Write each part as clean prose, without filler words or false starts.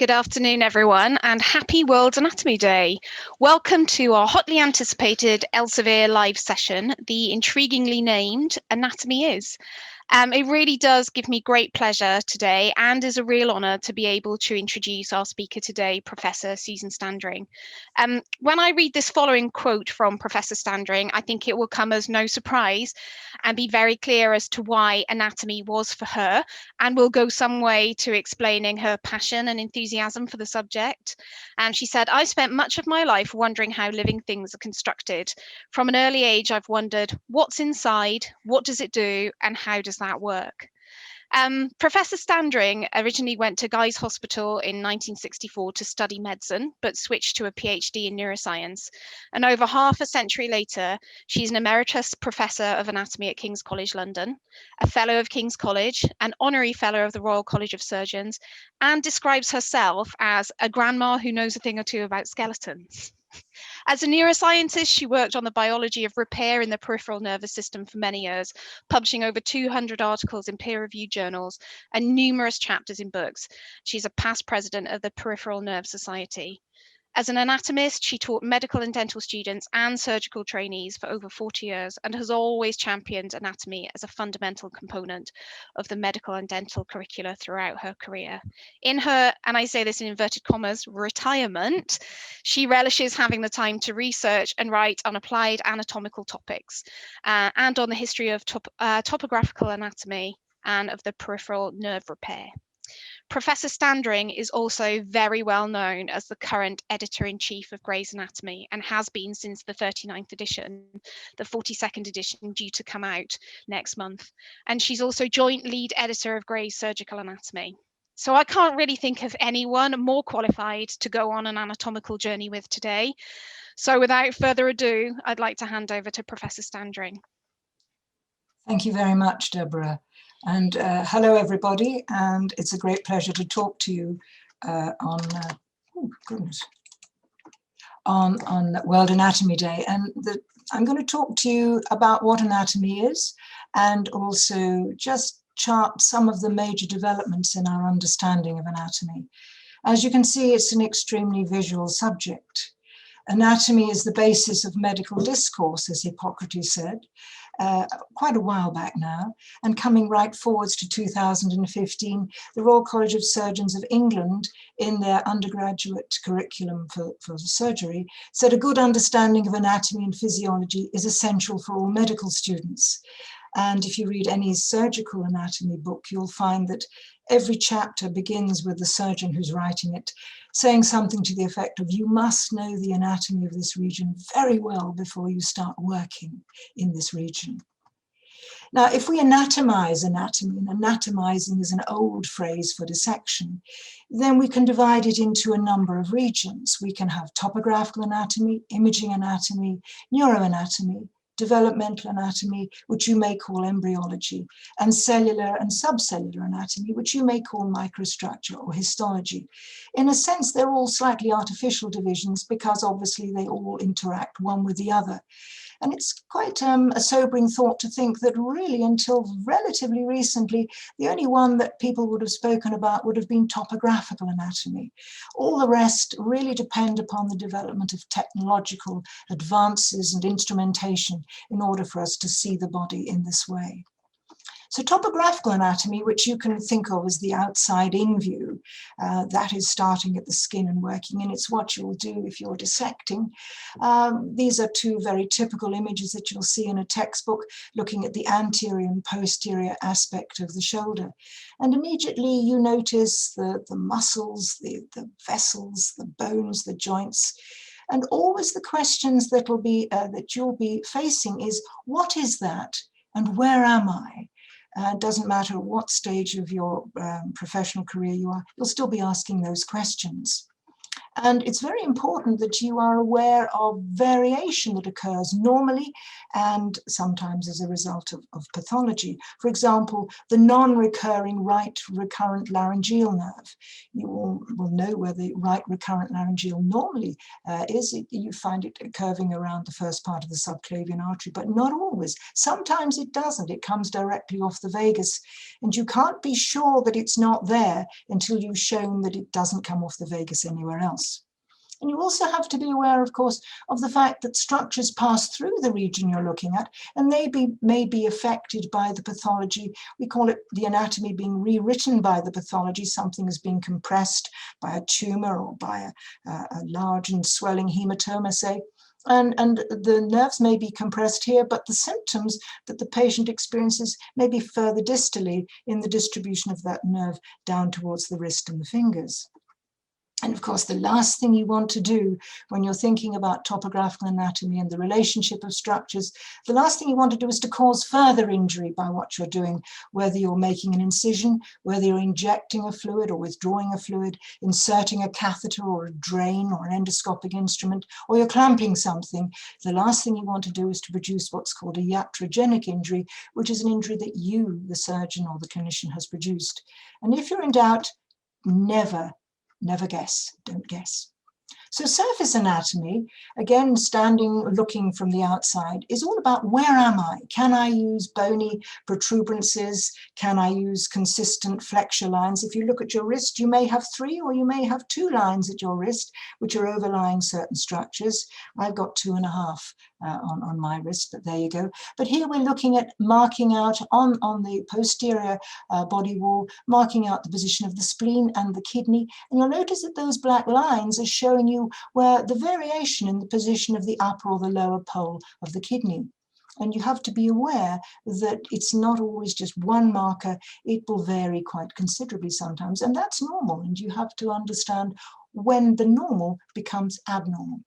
Good afternoon, everyone, and happy World Anatomy Day. Welcome to our hotly anticipated Elsevier live session, the intriguingly named Anatomy Is. It really does give me great pleasure today and is a real honour to be able to introduce our speaker today, Professor Susan Standring. When I read this following quote from Professor Standring, I think it will come as no surprise and be very clear as to why anatomy was for her, and will go some way to explaining her passion and enthusiasm for the subject. And she said, "I spent much of my life wondering how living things are constructed. From an early age, I've wondered what's inside, what does it do, and how does that work?" Professor Standring originally went to Guy's Hospital in 1964 to study medicine, but switched to a PhD in neuroscience. And over half a century later, she's an emeritus professor of anatomy at King's College London, a fellow of King's College, an honorary fellow of the Royal College of Surgeons, and describes herself as a grandma who knows a thing or two about skeletons. As a neuroscientist, she worked on the biology of repair in the peripheral nervous system for many years, publishing over 200 articles in peer-reviewed journals and numerous chapters in books. She's a past president of the Peripheral Nerve Society. As an anatomist, she taught medical and dental students and surgical trainees for over 40 years and has always championed anatomy as a fundamental component of the medical and dental curricula throughout her career. In her, and I say this in inverted commas, retirement, she relishes having the time to research and write on applied anatomical topics and on the history of topographical anatomy and of the peripheral nerve repair. Professor Standring is also very well known as the current editor-in-chief of Gray's Anatomy and has been since the 39th edition, the 42nd edition due to come out next month. And she's also joint lead editor of Gray's Surgical Anatomy. So I can't really think of anyone more qualified to go on an anatomical journey with today. So without further ado, I'd like to hand over to Professor Standring. Thank you very much, Deborah. And hello, everybody. And it's a great pleasure to talk to you on World Anatomy Day. And I'm going to talk to you about what anatomy is and also just chart some of the major developments in our understanding of anatomy. As you can see, it's an extremely visual subject. Anatomy is the basis of medical discourse, as Hippocrates said, quite a while back now, and coming right forwards to 2015, the Royal College of Surgeons of England, in their undergraduate curriculum for surgery, said a good understanding of anatomy and physiology is essential for all medical students. And if you read any surgical anatomy book, you'll find that every chapter begins with the surgeon who's writing it saying something to the effect of, you must know the anatomy of this region very well before you start working in this region. Now, if we anatomize anatomy, and anatomizing is an old phrase for dissection, then we can divide it into a number of regions. We can have topographical anatomy, imaging anatomy, neuroanatomy, developmental anatomy, which you may call embryology, and cellular and subcellular anatomy, which you may call microstructure or histology. In a sense, they're all slightly artificial divisions because obviously they all interact one with the other. And it's quite a sobering thought to think that really until relatively recently, the only one that people would have spoken about would have been topographical anatomy. All the rest really depend upon the development of technological advances and instrumentation in order for us to see the body in this way. So topographical anatomy, which you can think of as the outside-in view, that is starting at the skin and working, and it's what you'll do if you're dissecting. These are two very typical images that you'll see in a textbook looking at the anterior and posterior aspect of the shoulder. And immediately you notice the muscles, the vessels, the bones, the joints. And always the questions that you'll be facing is, what is that and where am I? It doesn't matter what stage of your professional career you are, you'll still be asking those questions. And it's very important that you are aware of variation that occurs normally and sometimes as a result of pathology. For example, the non-recurring right recurrent laryngeal nerve. You will know where the right recurrent laryngeal normally is. You find it curving around the first part of the subclavian artery, but not always. Sometimes it doesn't. It comes directly off the vagus, and you can't be sure that it's not there until you've shown that it doesn't come off the vagus anywhere else. And you also have to be aware, of course, of the fact that structures pass through the region you're looking at, and they may be affected by the pathology. We call it the anatomy being rewritten by the pathology. Something is being compressed by a tumor or by a large and swelling hematoma, say. And the nerves may be compressed here, but the symptoms that the patient experiences may be further distally in the distribution of that nerve down towards the wrist and the fingers. And of course, the last thing you want to do when you're thinking about topographical anatomy and the relationship of structures, the last thing you want to do is to cause further injury by what you're doing, whether you're making an incision, whether you're injecting a fluid or withdrawing a fluid, inserting a catheter or a drain or an endoscopic instrument, or you're clamping something. The last thing you want to do is to produce what's called a iatrogenic injury, which is an injury that you, the surgeon or the clinician, has produced. And if you're in doubt, never guess, don't guess. So surface anatomy, again, standing, looking from the outside, is all about where am I? Can I use bony protuberances? Can I use consistent flexure lines? If you look at your wrist, you may have 3 or you may have 2 lines at your wrist, which are overlying certain structures. I've got 2.5 on my wrist, but there you go. But here we're looking at marking out on the posterior body wall, marking out the position of the spleen and the kidney. And you'll notice that those black lines are showing you where the variation in the position of the upper or the lower pole of the kidney. And you have to be aware that it's not always just one marker. It will vary quite considerably sometimes, and that's normal. And you have to understand when the normal becomes abnormal.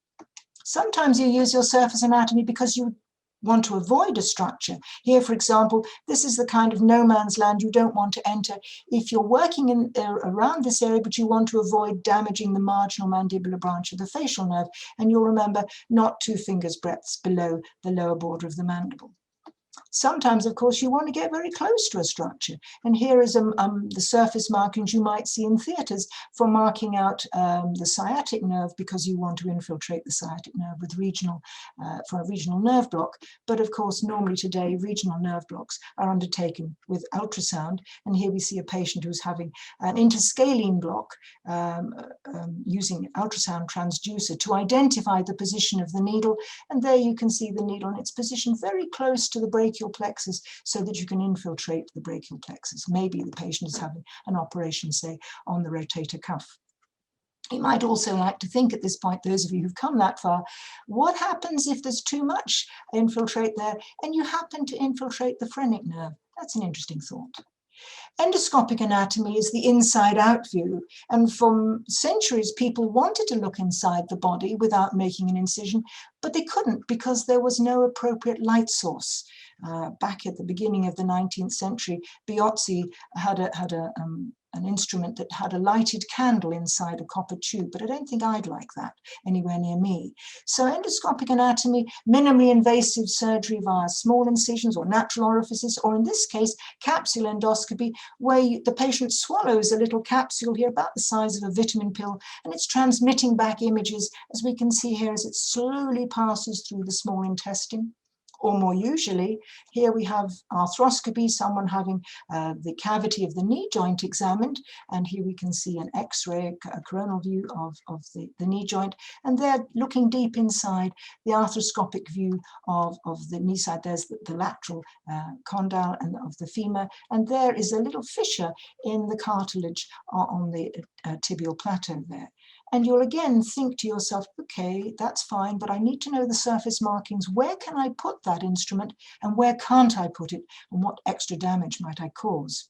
Sometimes you use your surface anatomy because you want to avoid a structure. Here, for example, this is the kind of no man's land you don't want to enter if you're working around this area, but you want to avoid damaging the marginal mandibular branch of the facial nerve. And you'll remember, not 2 fingers' breadths below the lower border of the mandible. Sometimes, of course, you want to get very close to a structure. And here is the surface markings you might see in theatres for marking out the sciatic nerve, because you want to infiltrate the sciatic nerve with for a regional nerve block. But of course, normally today, regional nerve blocks are undertaken with ultrasound. And here we see a patient who's having an interscalene block using ultrasound transducer to identify the position of the needle. And there you can see the needle in its position very close to the brachial plexus, so that you can infiltrate the brachial plexus. Maybe the patient is having an operation, say, on the rotator cuff. You might also like to think at this point, those of you who've come that far, what happens if there's too much infiltrate there and you happen to infiltrate the phrenic nerve? That's an interesting thought. Endoscopic anatomy is the inside-out view, and for centuries people wanted to look inside the body without making an incision, but they couldn't because there was no appropriate light source. Back at the beginning of the 19th century, Biozzi had an instrument that had a lighted candle inside a copper tube, but I don't think I'd like that anywhere near me. So endoscopic anatomy, minimally invasive surgery via small incisions or natural orifices, or in this case, capsule endoscopy, where the patient swallows a little capsule here about the size of a vitamin pill, and it's transmitting back images, as we can see here, as it slowly passes through the small intestine. Or more usually, here we have arthroscopy, someone having the cavity of the knee joint examined, and here we can see an X-ray, a coronal view of the knee joint, and they're looking deep inside the arthroscopic view of the knee side. There's the lateral condyle and of the femur, and there is a little fissure in the cartilage on the tibial plateau there. And you'll again think to yourself, okay, that's fine, but I need to know the surface markings. Where can I put that instrument and where can't I put it? And what extra damage might I cause?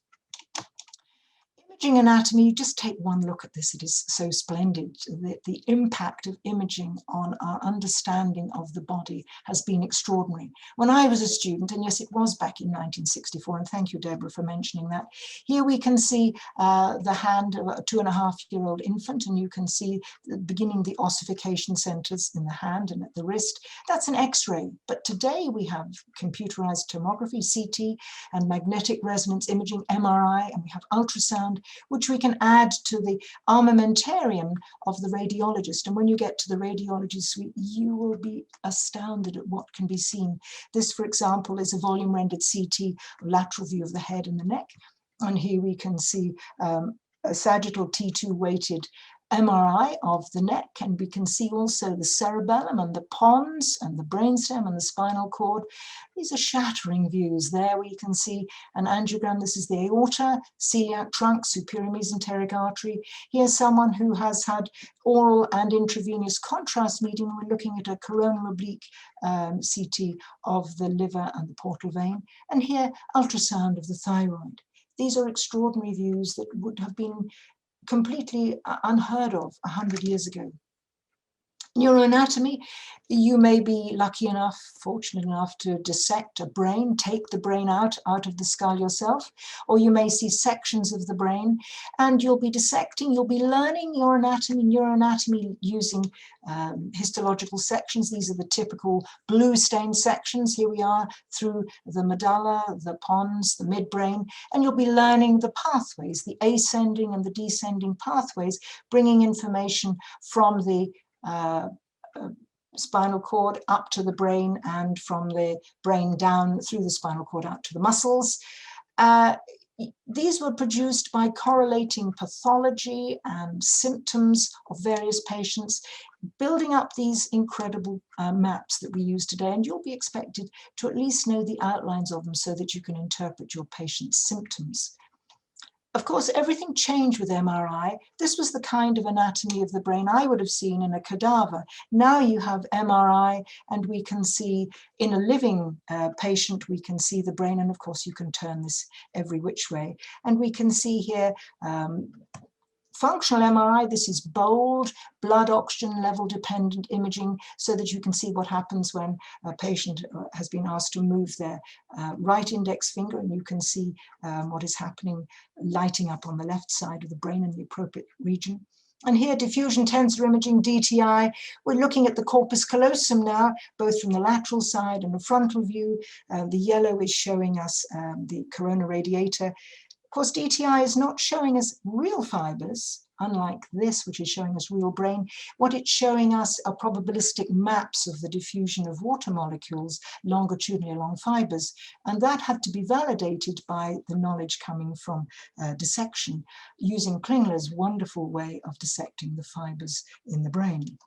Imaging anatomy, just take one look at this. It is so splendid. The impact of imaging on our understanding of the body has been extraordinary. When I was a student, and yes, it was back in 1964, and thank you, Deborah, for mentioning that. Here we can see the hand of a 2.5-year-old infant, and you can see beginning the ossification centers in the hand and at the wrist. That's an X-ray. But today we have computerized tomography, CT, and magnetic resonance imaging, MRI, and we have ultrasound, which we can add to the armamentarium of the radiologist. And when you get to the radiology suite, you will be astounded at what can be seen. This, for example, is a volume rendered CT, lateral view of the head and the neck. And here we can see a sagittal T2 weighted MRI of the neck, and we can see also the cerebellum and the pons and the brainstem and the spinal cord. These are shattering views. There we can see an angiogram. This is the aorta, celiac trunk, superior mesenteric artery. Here's someone who has had oral and intravenous contrast meeting. We're looking at a coronal oblique CT of the liver and the portal vein. And here, ultrasound of the thyroid. These are extraordinary views that would have been completely unheard of 100 years ago. Neuroanatomy, you may be lucky enough, fortunate enough to dissect a brain, take the brain out of the skull yourself, or you may see sections of the brain, and you'll be dissecting, you'll be learning your anatomy, neuroanatomy using histological sections. These are the typical blue stained sections. Here we are through the medulla, the pons, the midbrain, and you'll be learning the pathways, the ascending and the descending pathways, bringing information from the spinal cord up to the brain, and from the brain down through the spinal cord out to the muscles. These were produced by correlating pathology and symptoms of various patients, building up these incredible maps that we use today, and you'll be expected to at least know the outlines of them so that you can interpret your patient's symptoms. Of course, everything changed with MRI. This was the kind of anatomy of the brain I would have seen in a cadaver. Now you have MRI, and we can see in a living patient, we can see the brain, and of course you can turn this every which way. And we can see here functional MRI. This is bold, blood oxygen level dependent imaging, so that you can see what happens when a patient has been asked to move their right index finger, and you can see what is happening, lighting up on the left side of the brain in the appropriate region. And here, diffusion tensor imaging, DTI, we're looking at the corpus callosum now, both from the lateral side and the frontal view. The yellow is showing us the corona radiata. Of course, DTI is not showing us real fibers, unlike this, which is showing us real brain. What it's showing us are probabilistic maps of the diffusion of water molecules longitudinally along fibers. And that had to be validated by the knowledge coming from dissection, using Klingler's wonderful way of dissecting the fibers in the brain.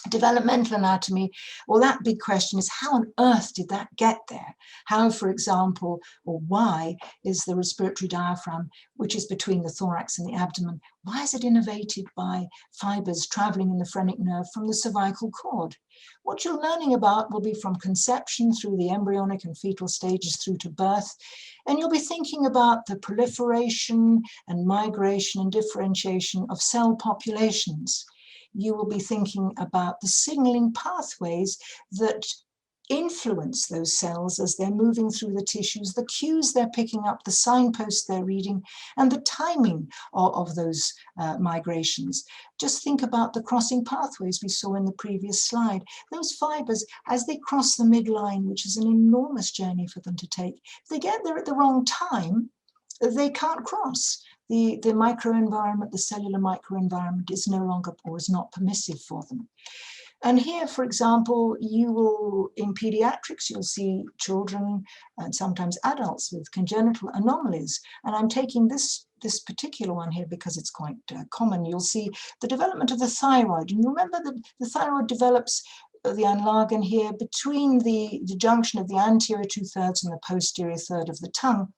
Developmental anatomy, well, that big question is, how on earth did that get there? How, for example, or why is the respiratory diaphragm, which is between the thorax and the abdomen, why is it innervated by fibers traveling in the phrenic nerve from the cervical cord? What you're learning about will be from conception through the embryonic and fetal stages through to birth, and you'll be thinking about the proliferation and migration and differentiation of cell populations. You will be thinking about the signaling pathways that influence those cells as they're moving through the tissues, the cues they're picking up, the signposts they're reading, and the timing of those migrations. Just think about the crossing pathways we saw in the previous slide. Those fibers, as they cross the midline, which is an enormous journey for them to take, if they get there at the wrong time, they can't cross. The microenvironment, the cellular microenvironment is no longer, or is not permissive for them. And here, for example, you will, in pediatrics, you'll see children and sometimes adults with congenital anomalies. And I'm taking this particular one here because it's quite common. You'll see the development of the thyroid. And remember that the thyroid develops the Anlagen here between the junction of the anterior 2/3 and the posterior 1/3 of the tongue,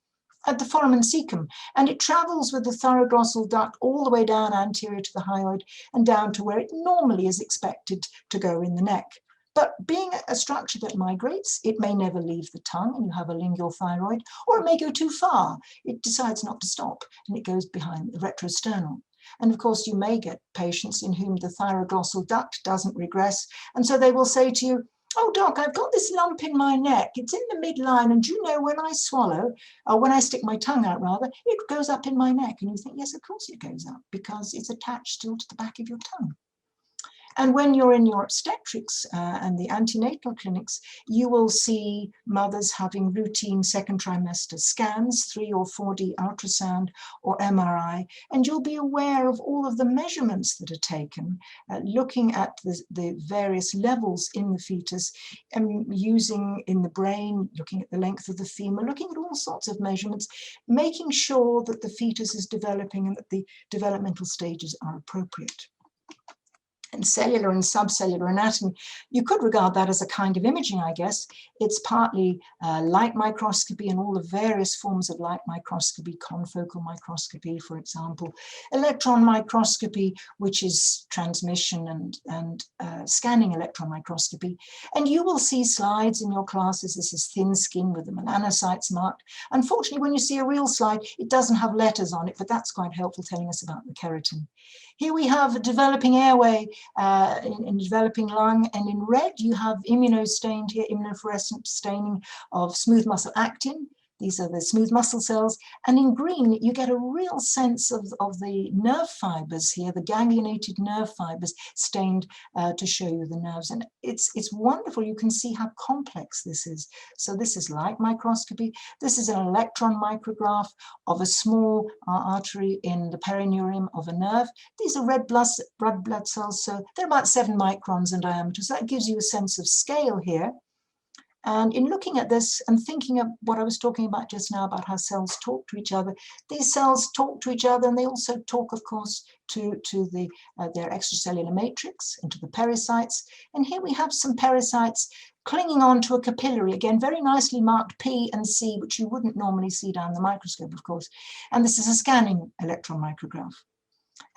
at the foramen cecum, and it travels with the thyroglossal duct all the way down anterior to the hyoid and down to where it normally is expected to go in the neck. But being a structure that migrates, it may never leave the tongue and you have a lingual thyroid, or it may go too far. It decides not to stop and it goes behind the retrosternal. And of course, you may get patients in whom the thyroglossal duct doesn't regress. And so they will say to you, oh, doc, I've got this lump in my neck. It's in the midline. And you know, when I swallow, or when I stick my tongue out rather, it goes up in my neck. And you think, yes, of course it goes up because it's attached still to the back of your tongue. And when you're in your obstetrics and the antenatal clinics, you will see mothers having routine second trimester scans, 3 or 4D ultrasound or MRI, and you'll be aware of all of the measurements that are taken, looking at the various levels in the fetus, and using in the brain, looking at the length of the femur, looking at all sorts of measurements, making sure that the fetus is developing and that the developmental stages are appropriate. And cellular and subcellular anatomy, you could regard that as a kind of imaging, I guess. It's partly light microscopy and all the various forms of light microscopy, confocal microscopy, for example, electron microscopy, which is transmission and scanning electron microscopy. And you will see slides in your classes. This is thin skin with the melanocytes marked. Unfortunately, when you see a real slide, it doesn't have letters on it, but that's quite helpful telling us about the keratin. Here we have a developing airway in developing lung, and in red you have immunostained here, immunofluorescent staining of smooth muscle actin. These are the smooth muscle cells. And in green, you get a real sense of the nerve fibers here, the ganglionated nerve fibers stained to show you the nerves. And it's wonderful. You can see how complex this is. So this is light microscopy. This is an electron micrograph of a small artery in the perineurium of a nerve. These are red blood cells, so they're about 7 microns in diameter. So that gives you a sense of scale here. And in looking at this and thinking of what I was talking about just now about how cells talk to each other, these cells talk to each other, and they also talk, of course, to their extracellular matrix and to the pericytes. And here we have some pericytes clinging on to a capillary, again, very nicely marked P and C, which you wouldn't normally see down the microscope, of course. And this is a scanning electron micrograph.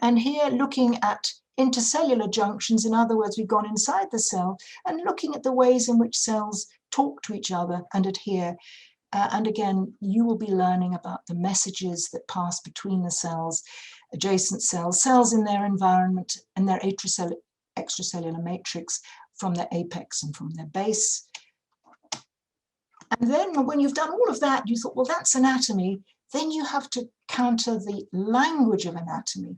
And here, looking at intercellular junctions, in other words, we've gone inside the cell and looking at the ways in which cells talk to each other and adhere. And again, you will be learning about the messages that pass between the cells, adjacent cells, cells in their environment and their extracellular matrix from their apex and from their base. And then when you've done all of that, you thought, well, that's anatomy. Then you have to counter the language of anatomy.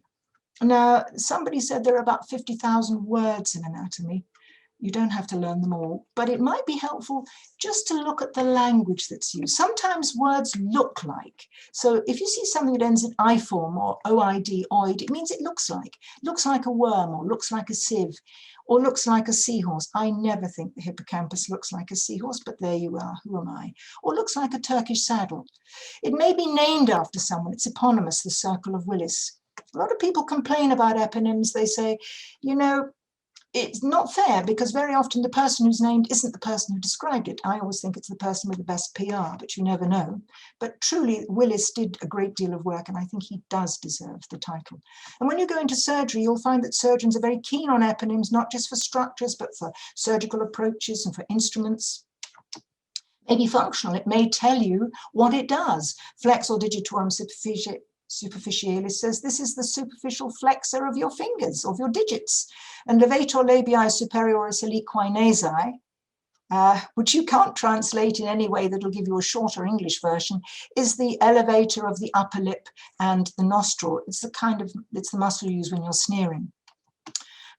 Now, somebody said there are about 50,000 words in anatomy. You don't have to learn them all, but it might be helpful just to look at the language that's used. Sometimes words look like. So if you see something that ends in I form or OID, oid, it means it looks like a worm or looks like a sieve or looks like a seahorse. I never think the hippocampus looks like a seahorse, but there you are, who am I? Or looks like a Turkish saddle. It may be named after someone. It's eponymous, the Circle of Willis. A lot of people complain about eponyms. They say, you know, it's not fair because very often the person who's named isn't the person who described it. I always think it's the person with the best PR, but you never know. But truly, Willis did a great deal of work, and I think he does deserve the title. And when you go into surgery, you'll find that surgeons are very keen on eponyms, not just for structures, but for surgical approaches and for instruments. Maybe functional. It may tell you what it does. Flexor digitorum superficialis says this is the superficial flexor of your fingers, of your digits. And levator labii superioris aliquae nasi, which you can't translate in any way that'll give you a shorter English version, is the elevator of the upper lip and the nostril. It's the muscle you use when you're sneering.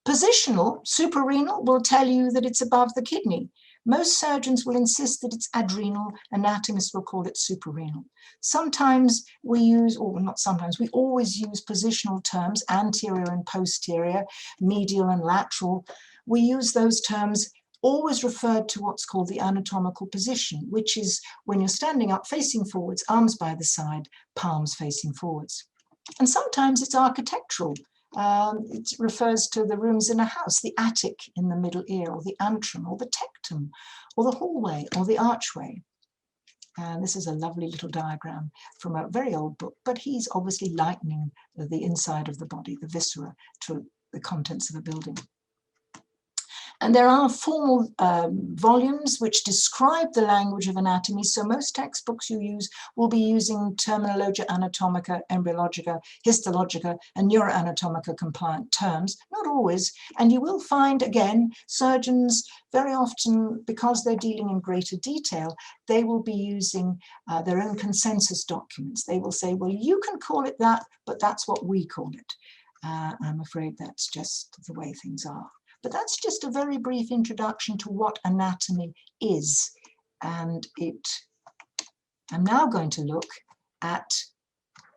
Positional, suprarenal, will tell you that it's above the kidney. Most surgeons will insist that it's adrenal, anatomists will call it suprarenal. Sometimes we use, or not sometimes, we always use positional terms, anterior and posterior, medial and lateral. We use those terms always referred to what's called the anatomical position, which is when you're standing up facing forwards, arms by the side, palms facing forwards. And sometimes it's architectural. It refers to the rooms in a house, the attic in the middle ear, or the antrum, or the tectum, or the hallway, or the archway. And this is a lovely little diagram from a very old book, but he's obviously likening the inside of the body, the viscera, to the contents of a building. And there are formal volumes which describe the language of anatomy. So most textbooks you use will be using Terminologia Anatomica, Embryologica, Histologica, and Neuroanatomica compliant terms. Not always. And you will find, again, surgeons very often, because they're dealing in greater detail, they will be using their own consensus documents. They will say, well, you can call it that, but that's what we call it. I'm afraid that's just the way things are. But that's just a very brief introduction to what anatomy is. And I'm now going to look at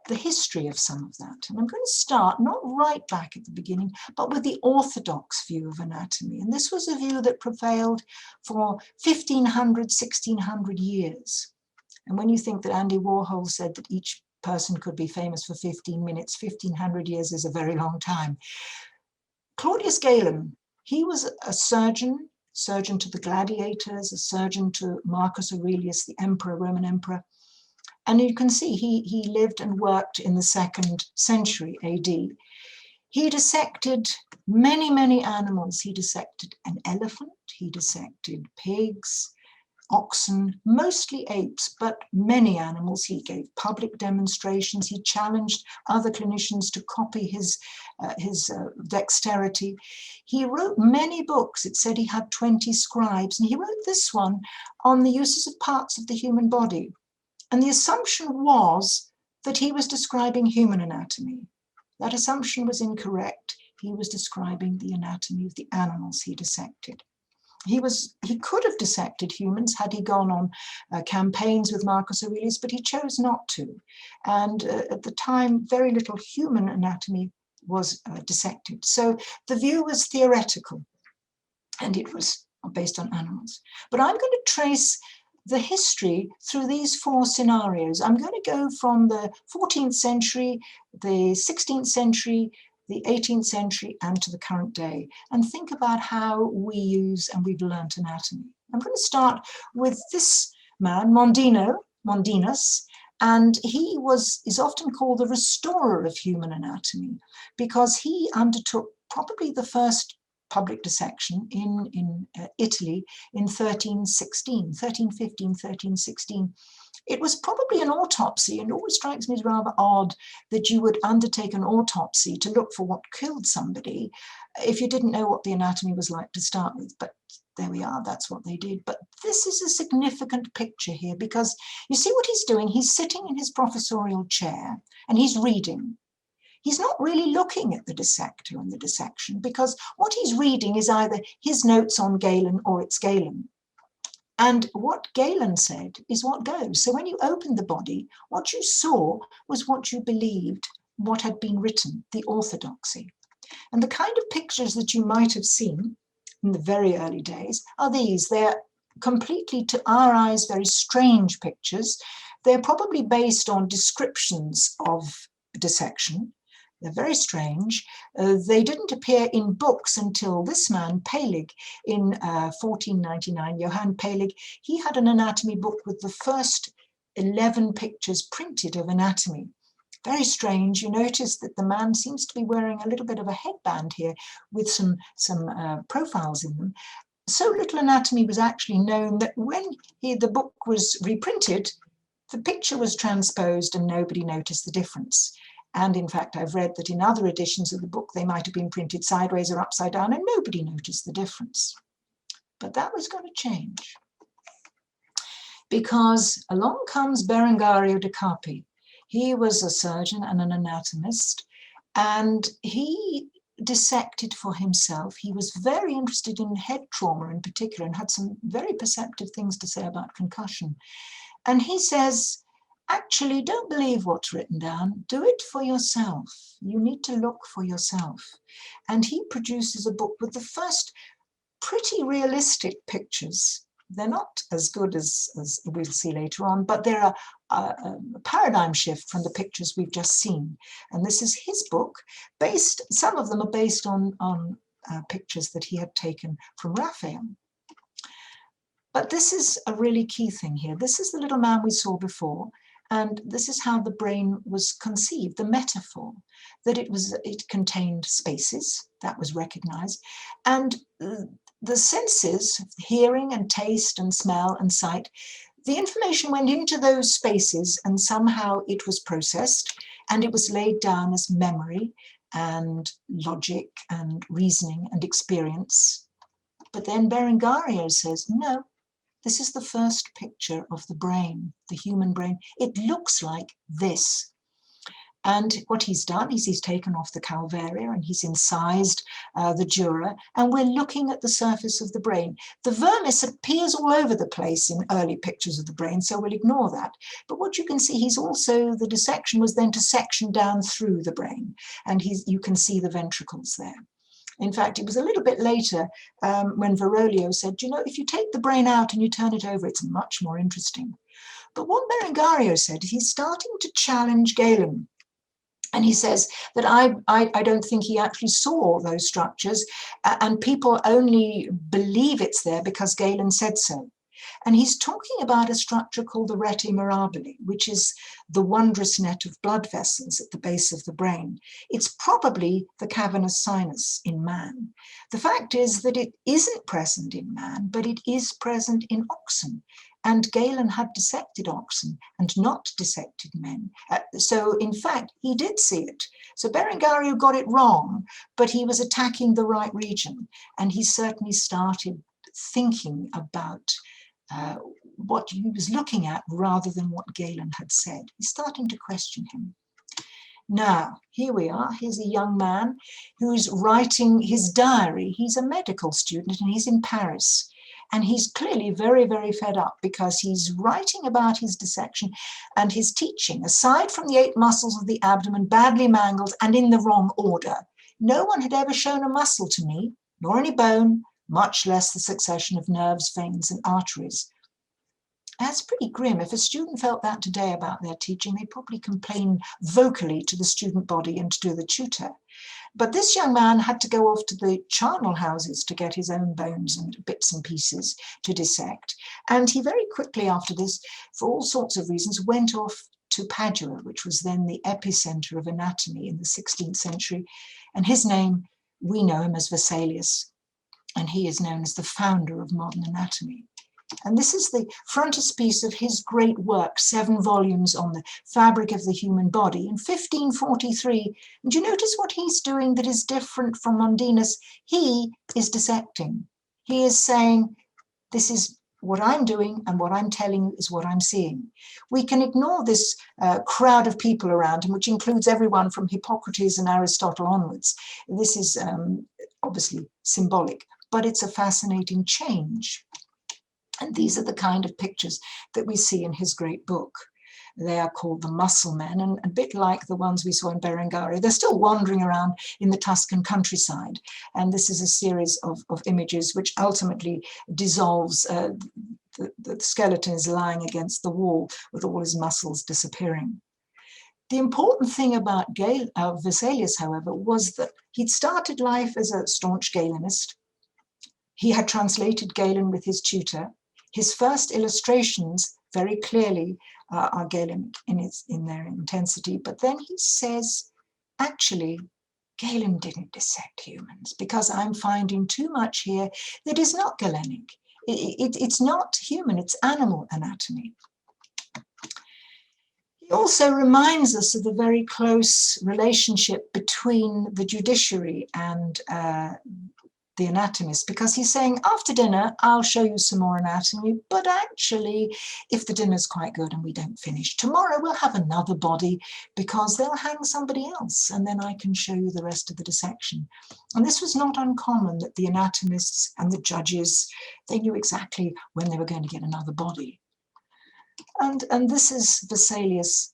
the history of some of that. And I'm going to start not right back at the beginning, but with the orthodox view of anatomy. And this was a view that prevailed for 1500, 1600 years. And when you think that Andy Warhol said that each person could be famous for 15 minutes, 1500 years is a very long time. Claudius Galen, he was a surgeon to the gladiators, a surgeon to Marcus Aurelius, the emperor, Roman emperor. And you can see he lived and worked in the 2nd century AD. He dissected many, many animals. He dissected an elephant, he dissected pigs, oxen, mostly apes, but many animals. He gave public demonstrations. He challenged other clinicians to copy his dexterity. He wrote many books. It said he had 20 scribes, and he wrote this one on the uses of parts of the human body. And the assumption was that he was describing human anatomy. That assumption was incorrect. He was describing the anatomy of the animals he dissected. He could have dissected humans had he gone on campaigns with Marcus Aurelius, but he chose not to. And at the time, very little human anatomy was dissected. So the view was theoretical, and it was based on animals. But I'm going to trace the history through these 4 scenarios. I'm going to go from the 14th century, the 16th century, the 18th century, and to the current day, and think about how we use and we've learnt anatomy. I'm going to start with this man, Mondinus, and he is often called the restorer of human anatomy because he undertook probably the first public dissection in Italy in 1316. It was probably an autopsy, and it always strikes me as rather odd that you would undertake an autopsy to look for what killed somebody if you didn't know what the anatomy was like to start with. But there we are, that's what they did. But this is a significant picture here because you see what he's doing. He's sitting in his professorial chair and he's reading. He's not really looking at the dissector and the dissection because what he's reading is either his notes on Galen or it's Galen. And what Galen said is what goes. So when you opened the body, what you saw was what you believed, what had been written, the orthodoxy. And the kind of pictures that you might have seen in the very early days are these. They're completely, to our eyes, very strange pictures. They're probably based on descriptions of dissection. They're very strange. They didn't appear in books until this man, Pallig, in 1499, Johann Pallig. He had an anatomy book with the first 11 pictures printed of anatomy. Very strange. You notice that the man seems to be wearing a little bit of a headband here with some profiles in them. So little anatomy was actually known that when the book was reprinted, the picture was transposed and nobody noticed the difference. And in fact, I've read that in other editions of the book, they might have been printed sideways or upside down and nobody noticed the difference. But that was going to change because along comes Berengario da Carpi. He was a surgeon and an anatomist, and he dissected for himself. He was very interested in head trauma in particular and had some very perceptive things to say about concussion. And he says, actually, don't believe what's written down. Do it for yourself. You need to look for yourself. And he produces a book with the first pretty realistic pictures. They're not as good as we'll see later on, but they're a paradigm shift from the pictures we've just seen. And this is his book, some of them are based on pictures that he had taken from Raphael. But this is a really key thing here. This is the little man we saw before. And this is how the brain was conceived, the metaphor, that it contained spaces, that was recognized. And the senses, hearing and taste and smell and sight, the information went into those spaces and somehow it was processed and it was laid down as memory and logic and reasoning and experience. But then Berengario says, no, this is the first picture of the brain, the human brain. It looks like this. And what he's done is he's taken off the calvaria and he's incised the dura, and we're looking at the surface of the brain. The vermis appears all over the place in early pictures of the brain, so we'll ignore that. But what you can see, the dissection was then to section down through the brain, and you can see the ventricles there. In fact, it was a little bit later when Verolio said, you know, if you take the brain out and you turn it over, it's much more interesting. But what Berengario said is he's starting to challenge Galen. And he says that I don't think he actually saw those structures, and people only believe it's there because Galen said so. And he's talking about a structure called the rete mirabile, which is the wondrous net of blood vessels at the base of the brain. It's probably the cavernous sinus in man. The fact is that it isn't present in man, but it is present in oxen. And Galen had dissected oxen and not dissected men. So in fact, he did see it. So Berengario got it wrong, but he was attacking the right region. And he certainly started thinking about what he was looking at rather than what Galen had said. He's starting to question him. Now, here we are. Here's a young man who's writing his diary. He's a medical student and he's in Paris. And he's clearly very, very fed up because he's writing about his dissection and his teaching. Aside from the 8 muscles of the abdomen, badly mangled and in the wrong order, no one had ever shown a muscle to me, nor any bone, much less the succession of nerves, veins, and arteries. That's pretty grim. If a student felt that today about their teaching, they'd probably complain vocally to the student body and to the tutor. But this young man had to go off to the charnel houses to get his own bones and bits and pieces to dissect. And he very quickly after this, for all sorts of reasons, went off to Padua, which was then the epicenter of anatomy in the 16th century. And his name, we know him as Vesalius, and he is known as the founder of modern anatomy. And this is the frontispiece of his great work, 7 volumes on the fabric of the human body in 1543. And you notice what he's doing that is different from Mondinus? He is dissecting. He is saying, this is what I'm doing and what I'm telling you is what I'm seeing. We can ignore this crowd of people around him, which includes everyone from Hippocrates and Aristotle onwards. This is obviously symbolic, but it's a fascinating change. And these are the kind of pictures that we see in his great book. They are called the muscle men, and a bit like the ones we saw in Berengario. They're still wandering around in the Tuscan countryside. And this is a series of images which ultimately dissolves. The skeleton is lying against the wall with all his muscles disappearing. The important thing about Vesalius, however, was that he'd started life as a staunch Galenist. He had translated Galen with his tutor. His first illustrations very clearly are Galen in their intensity, but then he says, actually, Galen didn't dissect humans because I'm finding too much here that is not Galenic. It's not human, it's animal anatomy. He also reminds us of the very close relationship between the judiciary and the anatomist, because he's saying, after dinner, I'll show you some more anatomy, but actually, if the dinner's quite good and we don't finish, tomorrow we'll have another body because they'll hang somebody else and then I can show you the rest of the dissection. And this was not uncommon that the anatomists and the judges, they knew exactly when they were going to get another body. And this is Vesalius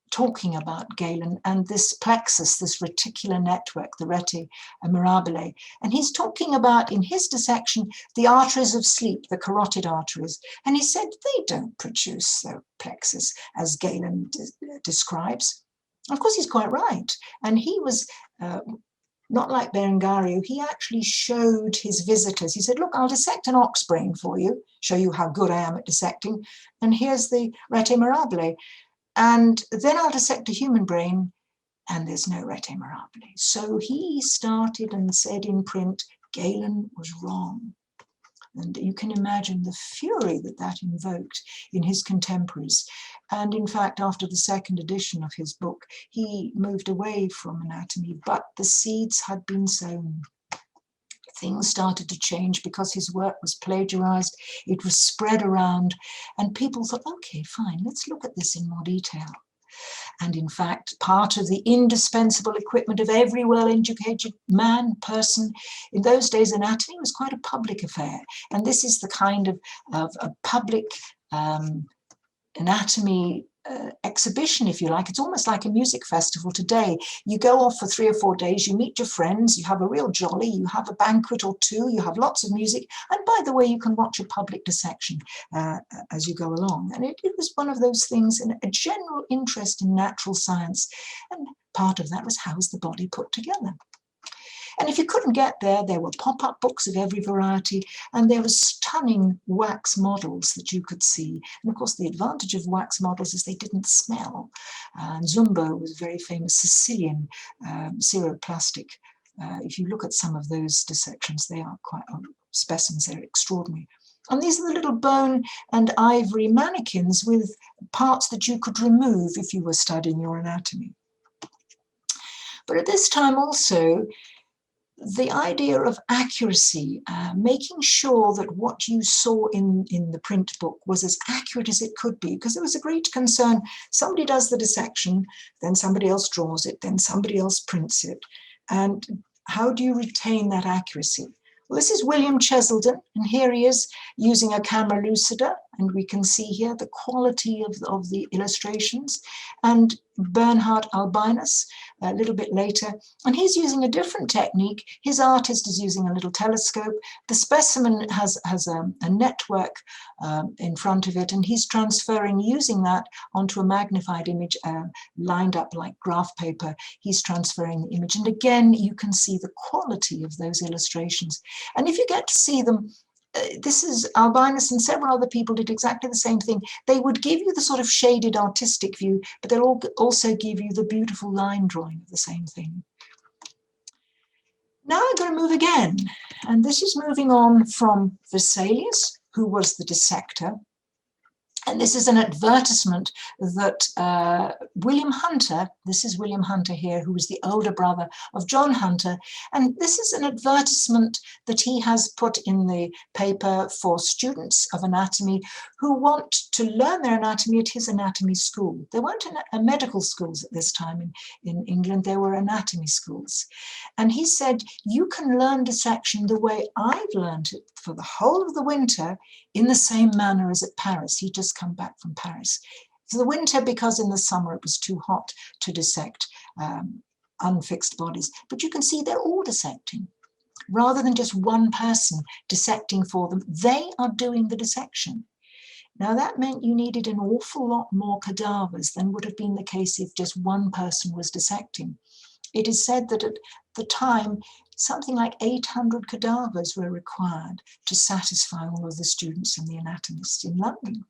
talking about Galen and this plexus, this reticular network, the rete mirabile. And he's talking about, in his dissection, the arteries of sleep, the carotid arteries. And he said they don't produce the plexus as Galen describes. Of course, he's quite right. And he was not like Berengario. He actually showed his visitors. He said, look, I'll dissect an ox brain for you, show you how good I am at dissecting. And here's the rete mirabile. And then I'll dissect a human brain, and there's no rete mirabile. So he started and said in print, Galen was wrong. And you can imagine the fury that that invoked in his contemporaries. And in fact, after the second edition of his book, he moved away from anatomy, but the seeds had been sown. Things started to change because his work was plagiarized, it was spread around, and people thought, okay, fine, let's look at this in more detail. And in fact, part of the indispensable equipment of every well-educated man, person, in those days, anatomy was quite a public affair. And this is the kind of a public anatomy exhibition, if you like. It's almost like a music festival today. You go off for 3 or 4 days, you meet your friends, you have a real jolly, you have a banquet or two, you have lots of music, and by the way, you can watch a public dissection as you go along. And it was one of those things, and a general interest in natural science, and part of that was how is the body put together. And if you couldn't get there, there were pop-up books of every variety, and there were stunning wax models that you could see. And of course, the advantage of wax models is they didn't smell. Zumbo was a very famous Sicilian ceroplastic. If you look at some of those dissections, they are quite specimens, they're extraordinary. And these are the little bone and ivory mannequins with parts that you could remove if you were studying your anatomy. But at this time also, the idea of accuracy, making sure that what you saw in the print book was as accurate as it could be, because there was a great concern. Somebody does the dissection, then somebody else draws it, then somebody else prints it. And how do you retain that accuracy? Well, this is William Cheselden, and here he is using a camera lucida, and we can see here the quality of the illustrations. And Bernhard Albinus, a little bit later, and he's using a different technique. His artist is using a little telescope. The specimen has a network in front of it, and he's transferring, using that onto a magnified image lined up like graph paper. He's transferring the image, and again you can see the quality of those illustrations. And if you get to see them, this is Albinus and several other people did exactly the same thing. They would give you the sort of shaded artistic view, but they'll also give you the beautiful line drawing of the same thing. Now I'm going to move again, and this is moving on from Vesalius, who was the dissector. And this is an advertisement that William Hunter, this is William Hunter here, who was the older brother of John Hunter. And this is an advertisement that he has put in the paper for students of anatomy who want to learn their anatomy at his anatomy school. There weren't medical schools at this time in England, there were anatomy schools. And he said, you can learn dissection the way I've learned it for the whole of the winter in the same manner as at Paris. He'd just come back from Paris. For the winter, because in the summer it was too hot to dissect unfixed bodies. But you can see they're all dissecting. Rather than just one person dissecting for them, they are doing the dissection. Now that meant you needed an awful lot more cadavers than would have been the case if just one person was dissecting. It is said that at the time, something like 800 cadavers were required to satisfy all of the students and the anatomists in London.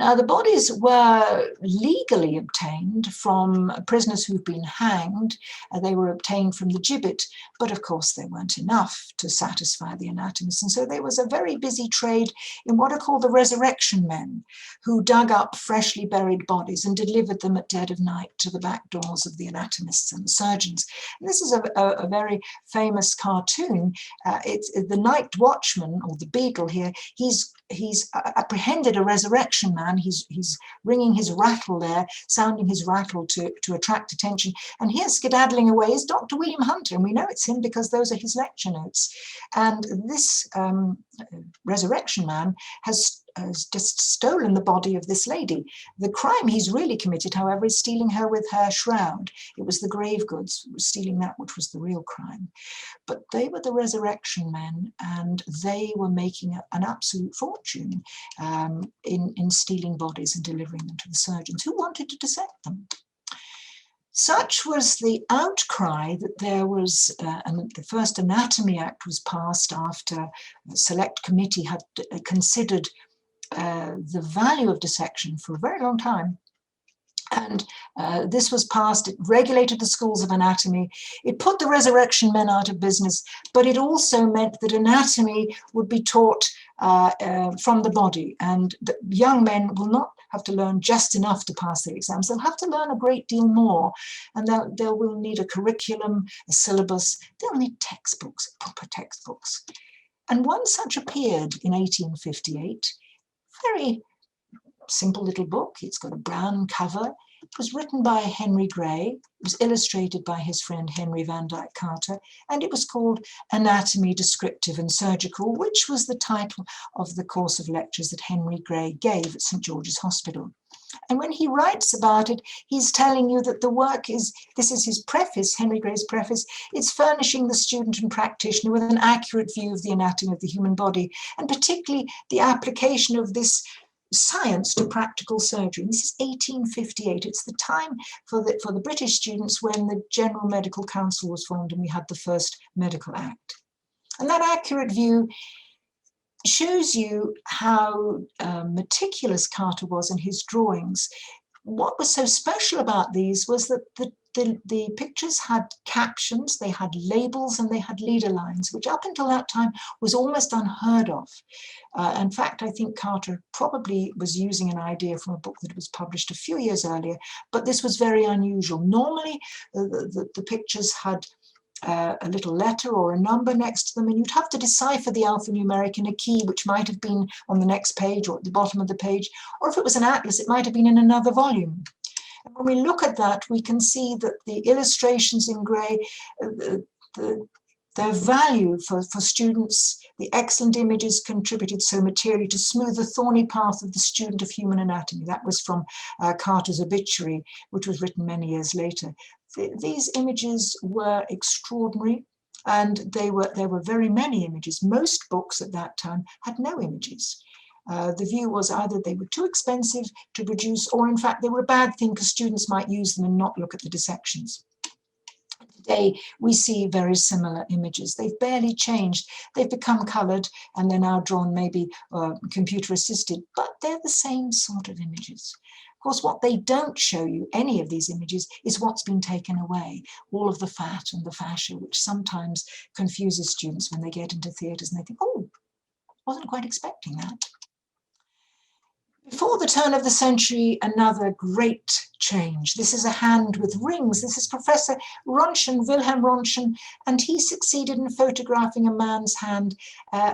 Now, the bodies were legally obtained from prisoners who'd been hanged. They were obtained from the gibbet, but of course they weren't enough to satisfy the anatomists. And so there was a very busy trade in what are called the resurrection men, who dug up freshly buried bodies and delivered them at dead of night to the back doors of the anatomists and the surgeons. And this is a very famous cartoon. It's the night watchman, or the beagle here. He's apprehended a resurrection man. He's ringing his rattle there, sounding his rattle to attract attention. And here, skedaddling away, is Dr. William Hunter, and we know it's him because those are his lecture notes. And this resurrection man has just stolen the body of this lady. The crime he's really committed, however, is stealing her with her shroud. It was the grave goods, stealing that which was the real crime. But they were the resurrection men, and they were making an absolute fortune in stealing bodies and delivering them to the surgeons who wanted to dissect them. Such was the outcry that there was, and the first Anatomy Act was passed after a select committee had considered the value of dissection for a very long time. And this was passed. It regulated the schools of anatomy. It put the resurrection men out of business, but it also meant that anatomy would be taught from the body, and the young men will not have to learn just enough to pass their exams. They'll have to learn a great deal more, and they will need a curriculum, a syllabus. They'll need textbooks, proper textbooks. And one such appeared in 1858, very simple little book. It's got a brown cover. It was written by Henry Gray. It was illustrated by his friend Henry Van Dyke Carter, and it was called Anatomy Descriptive and Surgical, which was the title of the course of lectures that Henry Gray gave at St. George's Hospital. And when he writes about it, he's telling you that the work is, this is his preface, Henry Gray's preface, it's furnishing the student and practitioner with an accurate view of the anatomy of the human body, and particularly the application of this science to practical surgery. And this is 1858. It's the time for the British students when the General Medical Council was formed and we had the first Medical Act. And that accurate view shows you how meticulous Carter was in his drawings. What was so special about these was that the pictures had captions, they had labels, and they had leader lines, which up until that time was almost unheard of. In fact, I think Carter probably was using an idea from a book that was published a few years earlier, but this was very unusual. Normally, the pictures had a little letter or a number next to them, and you'd have to decipher the alphanumeric in a key, which might have been on the next page or at the bottom of the page, or if it was an atlas, it might have been in another volume. And when we look at that, we can see that the illustrations in Gray, their value for students, the excellent images contributed so materially to smooth the thorny path of the student of human anatomy. That was from Carter's obituary, which was written many years later. These images were extraordinary, and there were very many images. Most books at that time had no images. The view was either they were too expensive to produce, or in fact they were a bad thing because students might use them and not look at the dissections. Today we see very similar images. They've barely changed. They've become coloured and they're now drawn maybe computer assisted, but they're the same sort of images. Of course, what they don't show you, any of these images, is what's been taken away, all of the fat and the fascia, which sometimes confuses students when they get into theatres and they think, oh, wasn't quite expecting that. Before the turn of the century, another great change. This is a hand with rings. This is Professor Röntgen, Wilhelm Röntgen, and he succeeded in photographing a man's hand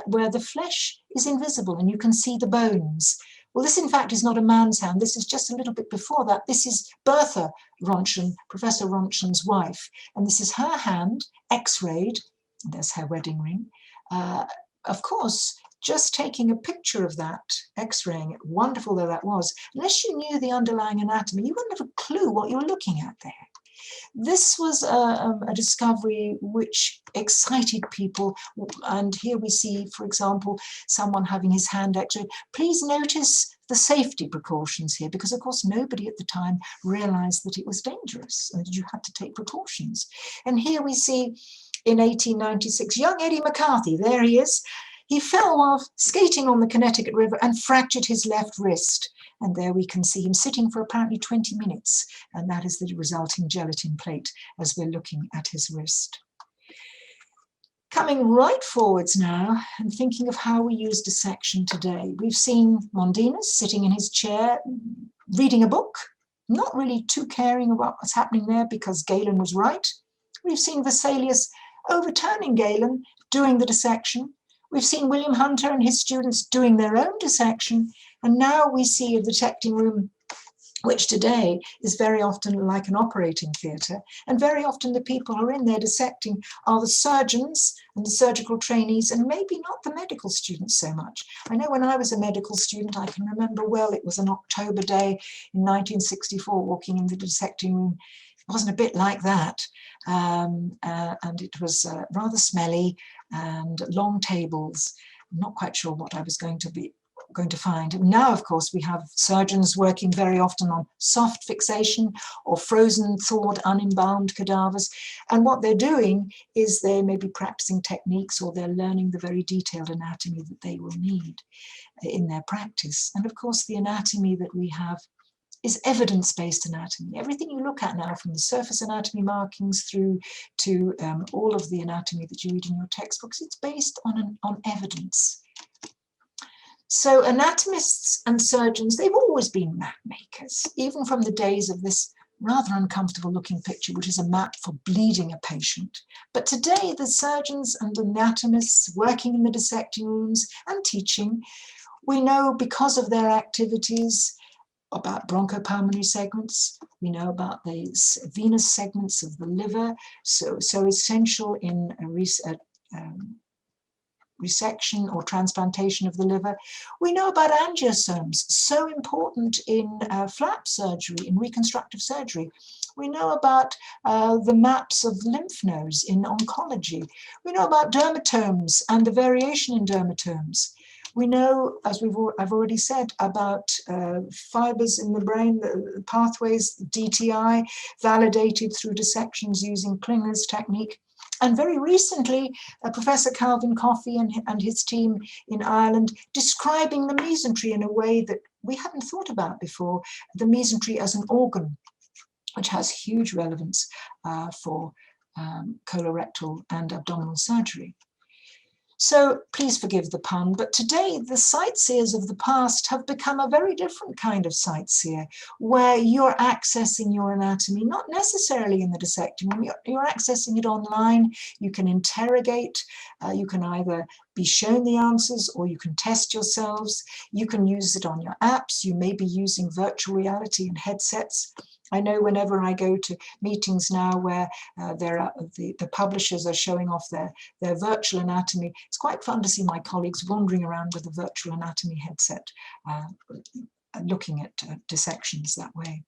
where the flesh is invisible and you can see the bones. Well, this in fact is not a man's hand. This is just a little bit before that. This is Bertha Röntgen, Professor Röntgen's wife, and this is her hand, x-rayed. There's her wedding ring. Of course, just taking a picture of that, x-raying it, wonderful though that was, unless you knew the underlying anatomy, you wouldn't have a clue what you were looking at there. This was a discovery which excited people, and here we see, for example, someone having his hand x-rayed. Please notice the safety precautions here, because of course nobody at the time realized that it was dangerous and you had to take precautions. And here we see in 1896, young Eddie McCarthy, there he is. He fell while skating on the Connecticut River and fractured his left wrist. And there we can see him sitting for apparently 20 minutes. And that is the resulting gelatin plate as we're looking at his wrist. Coming right forwards now and thinking of how we use dissection today. We've seen Mondinus sitting in his chair, reading a book, not really too caring about what's happening there because Galen was right. We've seen Vesalius overturning Galen, doing the dissection. We've seen William Hunter and his students doing their own dissection, and now we see a dissecting room which today is very often like an operating theatre, and very often the people who are in there dissecting are the surgeons and the surgical trainees, and maybe not the medical students so much. I know when I was a medical student, I can remember well, it was an October day in 1964, walking in the dissecting room. It wasn't a bit like that, and it was rather smelly and long tables. I'm not quite sure what I was going to find. Now, of course, we have surgeons working very often on soft fixation or frozen, thawed, unembalmed cadavers. And what they're doing is they may be practicing techniques, or they're learning the very detailed anatomy that they will need in their practice. And of course, the anatomy that we have is evidence-based anatomy. Everything you look at now, from the surface anatomy markings through to all of the anatomy that you read in your textbooks, it's based on evidence. So anatomists and surgeons, they've always been map makers, even from the days of this rather uncomfortable looking picture, which is a map for bleeding a patient. But today, the surgeons and anatomists working in the dissecting rooms and teaching, we know because of their activities about bronchopulmonary segments. We know about the venous segments of the liver, so essential in resection or transplantation of the liver. We know about angiosomes, so important in flap surgery, in reconstructive surgery. We know about the maps of lymph nodes in oncology. We know about dermatomes and the variation in dermatomes. We know, as I've already said, about fibers in the brain, the pathways, DTI, validated through dissections using Klinger's technique. And very recently, Professor Calvin Coffey and his team in Ireland describing the mesentery in a way that we hadn't thought about before, the mesentery as an organ, which has huge relevance for colorectal and abdominal surgery. So please forgive the pun, but today the sightseers of the past have become a very different kind of sightseer, where you're accessing your anatomy, not necessarily in the dissecting room, you're accessing it online. You can interrogate, you can either be shown the answers or you can test yourselves. You can use it on your apps. You may be using virtual reality and headsets. I know whenever I go to meetings now where the publishers are showing off their virtual anatomy, it's quite fun to see my colleagues wandering around with a virtual anatomy headset, looking at dissections that way.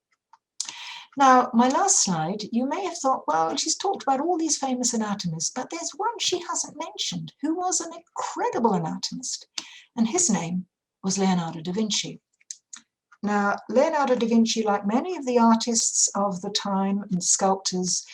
Now, my last slide, you may have thought, well, she's talked about all these famous anatomists, but there's one she hasn't mentioned who was an incredible anatomist, and his name was Leonardo da Vinci. Now, Leonardo da Vinci, like many of the artists of the time and sculptors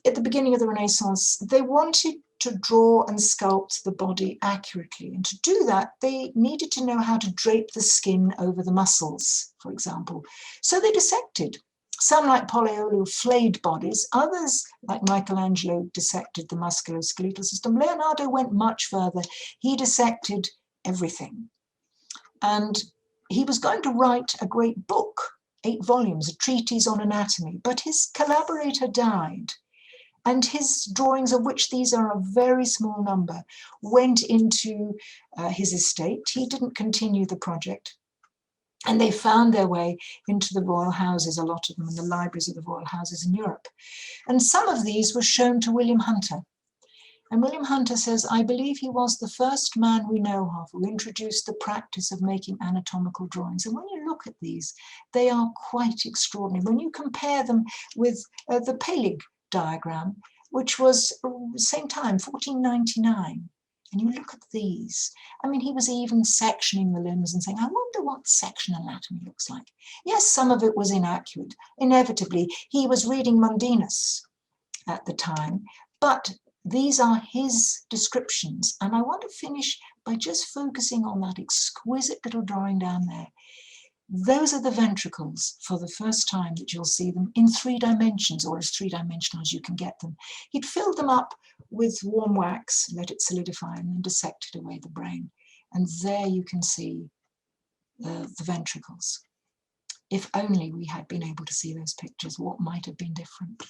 at the beginning of the Renaissance, they wanted to draw and sculpt the body accurately. And to do that, they needed to know how to drape the skin over the muscles, for example. So they dissected. Some, like Pollaiolo, flayed bodies. Others, like Michelangelo, dissected the musculoskeletal system. Leonardo went much further. He dissected everything. And he was going to write a great book, 8 volumes, a treatise on anatomy, but his collaborator died. And his drawings, of which these are a very small number, went into his estate. He didn't continue the project. And they found their way into the royal houses, a lot of them in the libraries of the royal houses in Europe. And some of these were shown to William Hunter. And William Hunter says, I believe he was the first man we know of who introduced the practice of making anatomical drawings. And when you look at these, they are quite extraordinary. When you compare them with the Paley diagram, which was same time, 1499, and you look at these, I mean, he was even sectioning the limbs and saying, I wonder what section anatomy looks like. Yes, some of it was inaccurate. Inevitably, he was reading Mundinus at the time, but these are his descriptions. And I want to finish by just focusing on that exquisite little drawing down there. Those are the ventricles for the first time that you'll see them in 3 dimensions, or as 3-dimensional as you can get them. He'd filled them up with warm wax, let it solidify, and then dissected away the brain. And there you can see the ventricles. If only we had been able to see those pictures, what might have been different?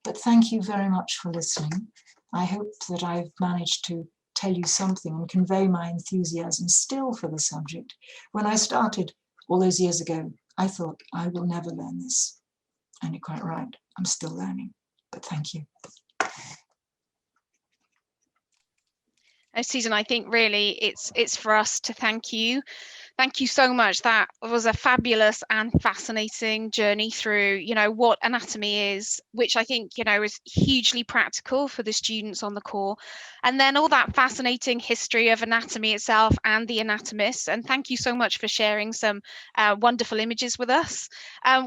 But thank you very much for listening. I hope that I've managed to tell you something and convey my enthusiasm still for the subject. When I started all those years ago, I thought I will never learn this. And you're quite right, I'm still learning, but thank you. Susan, I think really it's for us to thank you. Thank you so much. That was a fabulous and fascinating journey through, what anatomy is, which I think, is hugely practical for the students on the core. And then all that fascinating history of anatomy itself and the anatomists. And thank you so much for sharing some wonderful images with us.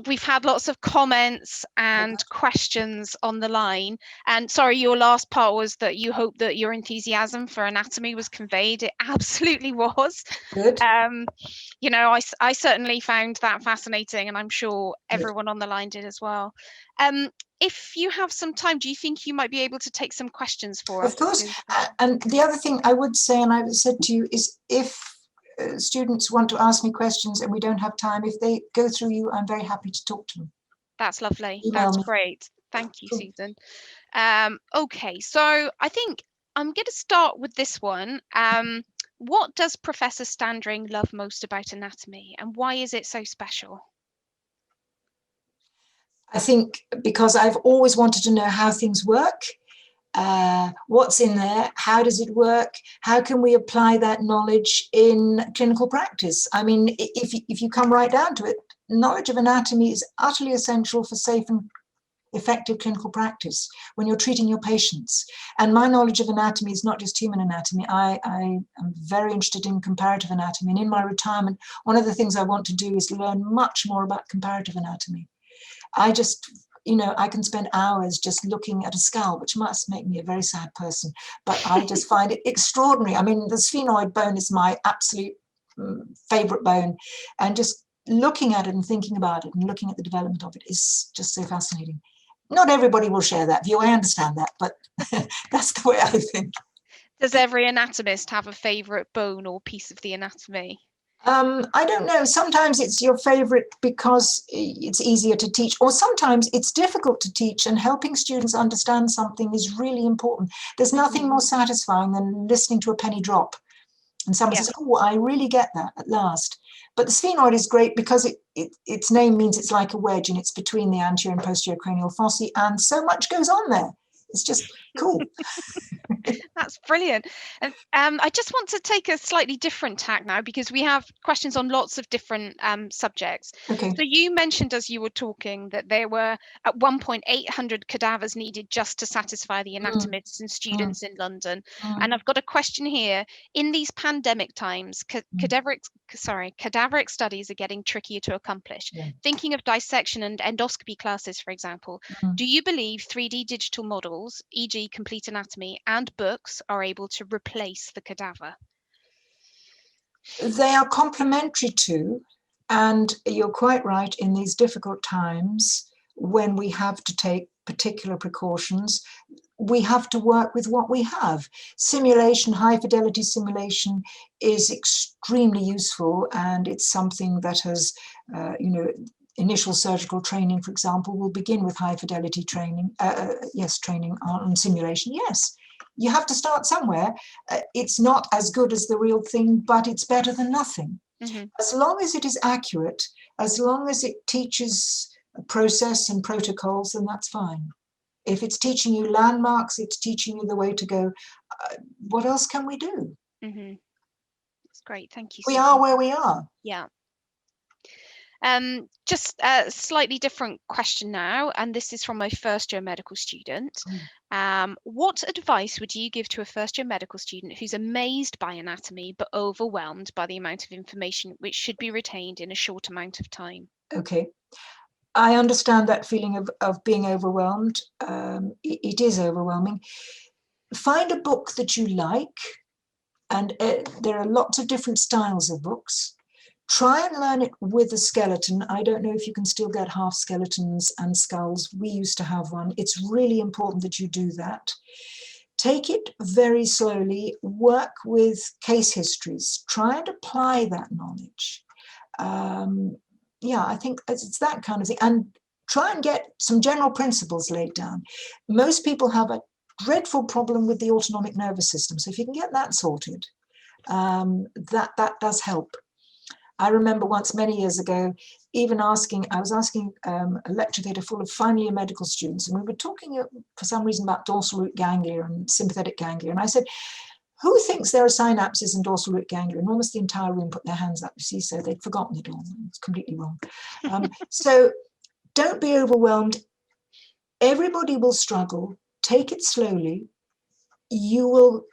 We've had lots of comments and questions on the line. And sorry, your last part was that you hope that your enthusiasm for anatomy was conveyed. It absolutely was. Good. You know, I certainly found that fascinating, and I'm sure Good. everyone on the line did as well. If you have some time, do you think you might be able to take some questions for us? Of course. And the other thing I would say, and I've said to you, is if students want to ask me questions and we don't have time, if they go through you, I'm very happy to talk to them. That's lovely. Email That's me. great. Thank you, Cool. Susan. Okay, so I think I'm going to start with this one. What does Professor Standring love most about anatomy, and why is it so special? I think because I've always wanted to know how things work, what's in there, how does it work, how can we apply that knowledge in clinical practice. I mean, if you come right down to it, knowledge of anatomy is utterly essential for safe and effective clinical practice when you're treating your patients. And my knowledge of anatomy is not just human anatomy. I am very interested in comparative anatomy. And in my retirement, one of the things I want to do is learn much more about comparative anatomy. I just, I can spend hours just looking at a skull, which must make me a very sad person. But I just find it extraordinary. I mean, the sphenoid bone is my absolute favorite bone. And just looking at it and thinking about it and looking at the development of it is just so fascinating. Not everybody will share that view. I understand that, but that's the way I think. Does every anatomist have a favorite bone or piece of the anatomy? I don't know. Sometimes it's your favorite because it's easier to teach, or sometimes it's difficult to teach, and helping students understand something is really important. There's nothing more satisfying than listening to a penny drop. And someone says, oh, I really get that at last. But the sphenoid is great because its name means it's like a wedge, and it's between the anterior and posterior cranial fossae, and so much goes on there. It's just cool. That's brilliant. And I just want to take a slightly different tack now, because we have questions on lots of different subjects. Okay. So you mentioned as you were talking that there were at one point 800 cadavers needed just to satisfy the anatomists and students in London. And I've got a question here. In these pandemic times, cadaveric studies are getting trickier to accomplish. Yeah. Thinking of dissection and endoscopy classes, for example, do you believe 3D digital models, e.g. complete anatomy, and books are able to replace the cadaver? They are complementary to, and you're quite right, in these difficult times when we have to take particular precautions, we have to work with what we have. Simulation, high fidelity simulation is extremely useful, and it's something that has, initial surgical training, for example, will begin with high fidelity training, training on simulation, yes. You have to start somewhere. It's not as good as the real thing, but it's better than nothing. As long as it is accurate, as long as it teaches a process and protocols, then that's fine. If it's teaching you landmarks, it's teaching you the way to go, what else can we do? That's great. Thank you, We Susan. are where we are. Yeah. Just a slightly different question now, and this is from my first year medical student. What advice would you give to a first year medical student who's amazed by anatomy but overwhelmed by the amount of information which should be retained in a short amount of time? Okay. I understand that feeling of being overwhelmed. It is overwhelming. Find a book that you like, and there are lots of different styles of books. Try and learn it with a skeleton. I don't know if you can still get half skeletons and skulls. We used to have one. It's really important that you do that. Take it very slowly. Work with case histories. Try and apply that knowledge. I think it's that kind of thing. And try and get some general principles laid down. Most people have a dreadful problem with the autonomic nervous system. So if you can get that sorted, that does help. I remember once many years ago, I was asking a lecture theatre full of final year medical students, and we were talking for some reason about dorsal root ganglia and sympathetic ganglia. And I said, who thinks there are synapses in dorsal root ganglia? And almost the entire room put their hands up, you see, so they'd forgotten it all. It's completely wrong. So don't be overwhelmed. Everybody will struggle. Take it slowly. You will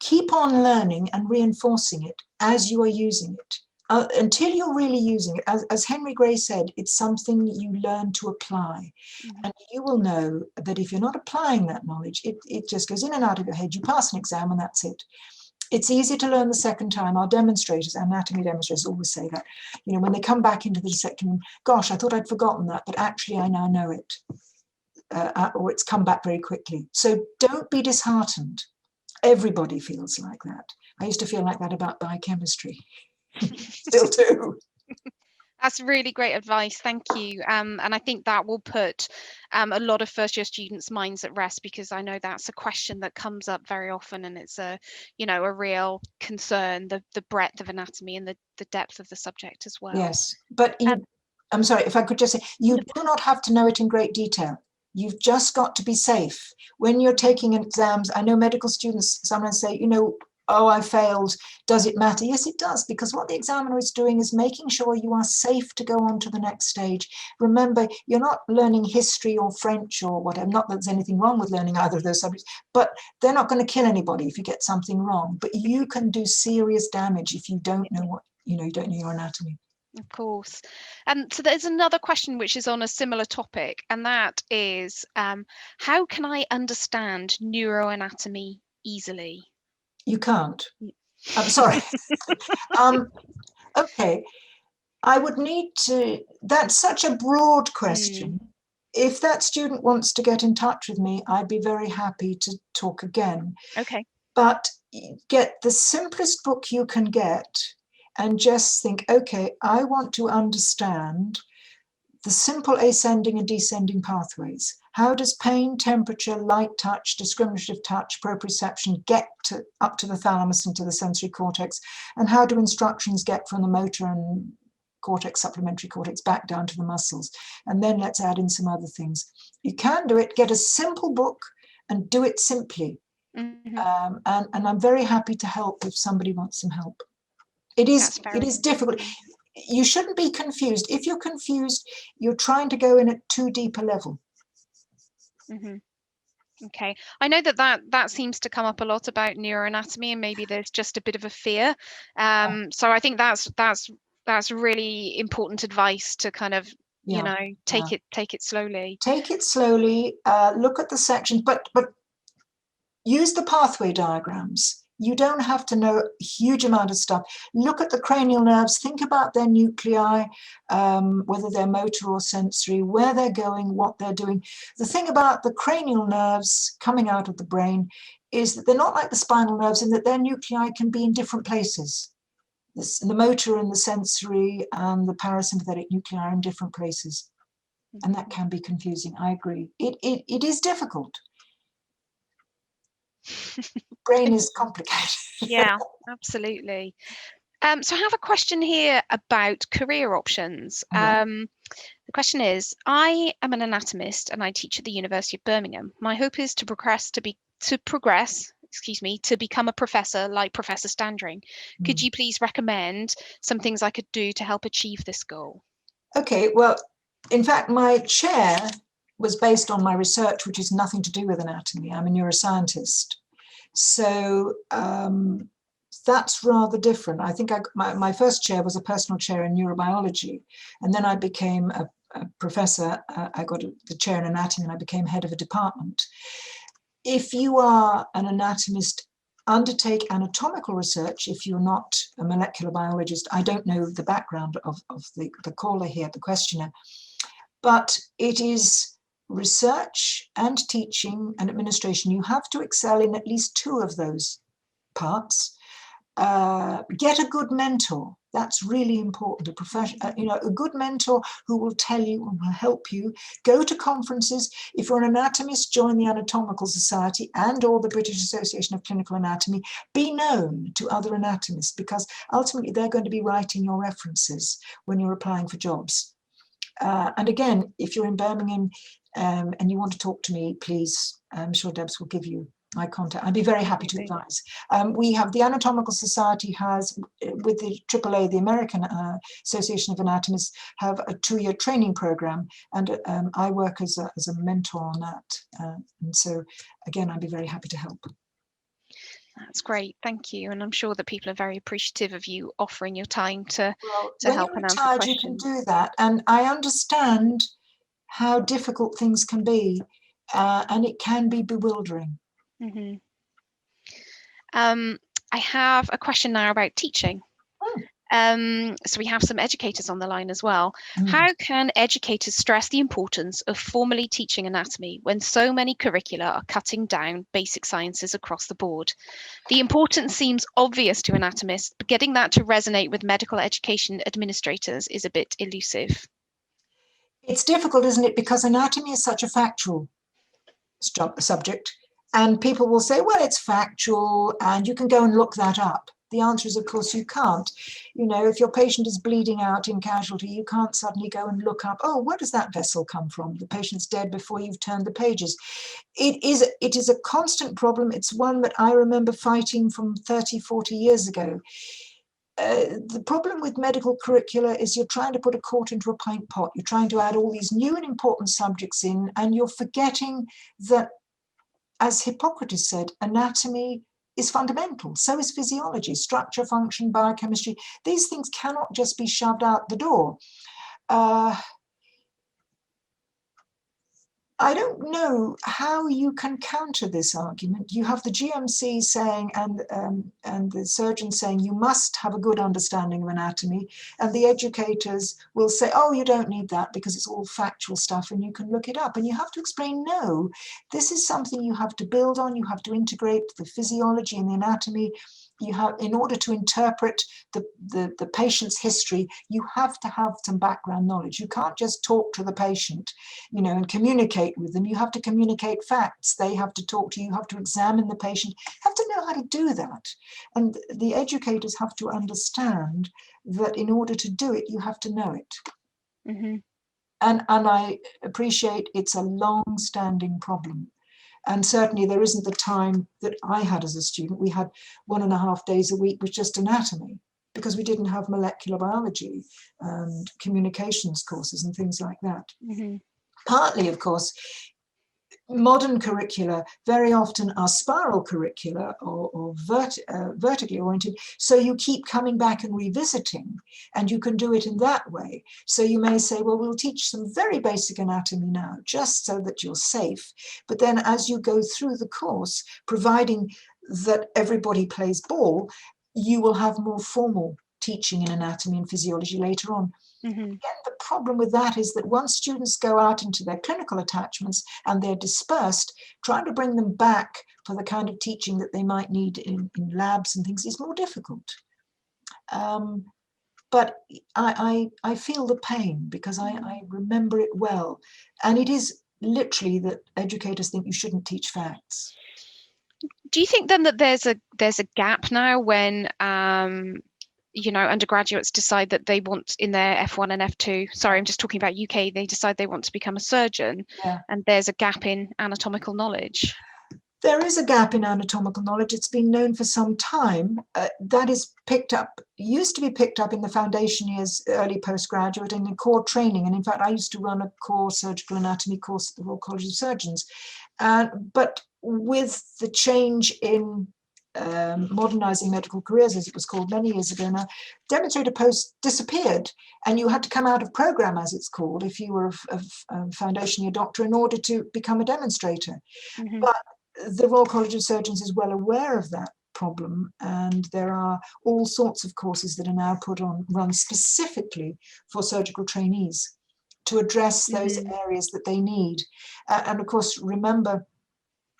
keep on learning and reinforcing it as you are using it. Until you're really using it. As Henry Gray said, it's something you learn to apply. And you will know that if you're not applying that knowledge, it just goes in and out of your head. You pass an exam and that's it. It's easy to learn the second time. Our demonstrators, anatomy demonstrators always say that, when they come back into the second, gosh, I thought I'd forgotten that, but actually I now know it, or it's come back very quickly. So don't be disheartened. Everybody feels like that. I used to feel like that about biochemistry. Still do. That's really great advice. Thank you. And I think that will put a lot of first-year students' minds at rest, because I know that's a question that comes up very often, and it's a real concern, the breadth of anatomy and the depth of the subject as well. Yes, but Um, I'm sorry, if I could just say, you do not have to know it in great detail. You've just got to be safe. When you're taking exams, I know medical students sometimes say, oh, I failed. Does it matter? Yes, it does, because what the examiner is doing is making sure you are safe to go on to the next stage. Remember, you're not learning history or French or whatever. Not that there's anything wrong with learning either of those subjects, but they're not going to kill anybody if you get something wrong. But you can do serious damage if you don't know you don't know your anatomy. Of course. So there's another question which is on a similar topic, and that is, how can I understand neuroanatomy easily? You can't. I'm sorry. Okay. I would need to, that's such a broad question. If that student wants to get in touch with me, I'd be very happy to talk again. Okay. But get the simplest book you can get and just think, okay, I want to understand the simple ascending and descending pathways. How does pain, temperature, light touch, discriminative touch, proprioception get up to the thalamus and to the sensory cortex? And how do instructions get from the motor and cortex, supplementary cortex, back down to the muscles? And then let's add in some other things. You can do it, get a simple book and do it simply. Mm-hmm. And I'm very happy to help if somebody wants some help. It is difficult. You shouldn't be confused. If you're confused, you're trying to go in at too deep a level. Mm-hmm. Okay, I know that seems to come up a lot about neuroanatomy, and maybe there's just a bit of a fear. So I think that's really important advice to kind of take it slowly. Take it slowly. Look at the sections, but use the pathway diagrams. You don't have to know a huge amount of stuff. Look at the cranial nerves, think about their nuclei, whether they're motor or sensory, where they're going, what they're doing. The thing about the cranial nerves coming out of the brain is that they're not like the spinal nerves in that their nuclei can be in different places. The motor and the sensory and the parasympathetic nuclei are in different places. And that can be confusing, I agree. It is difficult. Brain is complicated. Yeah, absolutely. So I have a question here about career options. The question is, I am an anatomist and I teach at the University of Birmingham. My hope is to become a professor like Professor Standring. Could you please recommend some things I could do to help achieve this goal? Okay, well, in fact, my chair was based on my research, which is nothing to do with anatomy. I'm a neuroscientist. So that's rather different. I think my first chair was a personal chair in neurobiology, and then I became a professor. I got the chair in anatomy and I became head of a department. If you are an anatomist, undertake anatomical research. If you're not a molecular biologist, I don't know the background of the caller here, the questioner, but it is research and teaching and administration. You have to excel in at least two of those parts. Get a good mentor. That's really important. A good mentor who will tell you and will help you. Go to conferences. If you're an anatomist, join the Anatomical Society and/or the British Association of Clinical Anatomy. Be known to other anatomists, because ultimately they're going to be writing your references when you're applying for jobs. And again, if you're in Birmingham and you want to talk to me, please, I'm sure Debs will give you my contact. I'd be very happy to advise. We have the Anatomical Society has, with the AAA, the American Association of Anatomists, have a 2-year training program, and I work as a mentor on that. And so, again, I'd be very happy to help. That's great, thank you. And I'm sure that people are very appreciative of you offering your time to help and answer questions. When you're retired, you can do that. And I understand how difficult things can be, and it can be bewildering. Mm-hmm. I have a question now about teaching. Hmm. So we have some educators on the line as well. Mm. How can educators stress the importance of formally teaching anatomy when so many curricula are cutting down basic sciences across the board? The importance seems obvious to anatomists, but getting that to resonate with medical education administrators is a bit elusive. It's difficult, isn't it? Because anatomy is such a factual subject, and people will say, well, it's factual and you can go and look that up. The answer is, of course, you can't. You know, if your patient is bleeding out in casualty, you can't suddenly go and look up, oh, where does that vessel come from? The patient's dead before you've turned the pages. It is a constant problem. It's one that I remember fighting from 30, 40 years ago. The problem with medical curricula is you're trying to put a quart into a pint pot. You're trying to add all these new and important subjects in, and you're forgetting that, as Hippocrates said, anatomy is fundamental. So is physiology, structure, function, biochemistry. These things cannot just be shoved out the door. I don't know how you can counter this argument. You have the GMC saying and the surgeon saying you must have a good understanding of anatomy, and the educators will say, oh, you don't need that because it's all factual stuff and you can look it up. And you have to explain, no, this is something you have to build on. You have to integrate the physiology and the anatomy. You have, in order to interpret the patient's history, you have to have some background knowledge. You can't just talk to the patient, you know, and communicate with them. You have to communicate facts. They have to talk to you. You have to examine the patient. You have to know how to do that. And the educators have to understand that in order to do it, you have to know it. Mm-hmm. And I appreciate it's a long-standing problem. And certainly there isn't the time that I had as a student. We had 1.5 days a week with just anatomy because we didn't have molecular biology and communications courses and things like that. Mm-hmm. Partly, of course, modern curricula very often are spiral curricula or vertically oriented, so you keep coming back and revisiting, and you can do it in that way. So you may say, well, we'll teach some very basic anatomy now, just so that you're safe. But then as you go through the course, providing that everybody plays ball, you will have more formal teaching in anatomy and physiology later on. Mm-hmm. Again, the problem with that is that once students go out into their clinical attachments and they're dispersed, trying to bring them back for the kind of teaching that they might need in labs and things is more difficult. But I feel the pain because I remember it well. And it is literally that educators think you shouldn't teach facts. Do you think then that there's a gap now when you know, undergraduates decide that they want in their F1 and F2, sorry, I'm just talking about UK, they decide they want to become a surgeon, Yeah. and there's a gap in anatomical knowledge? There is a gap in anatomical knowledge. It's been known for some time. That is picked up, used to be picked up in the foundation years, early postgraduate, and in core training. And in fact, I used to run a core surgical anatomy course at the Royal College of Surgeons. But with the change in modernizing medical careers, as it was called many years ago now, demonstrator posts disappeared, and you had to come out of program, as it's called, if you were a foundation year doctor, in order to become a demonstrator. Mm-hmm. But the Royal College of Surgeons is well aware of that problem, and there are all sorts of courses that are now run specifically for surgical trainees to address those areas that they need. And of course, remember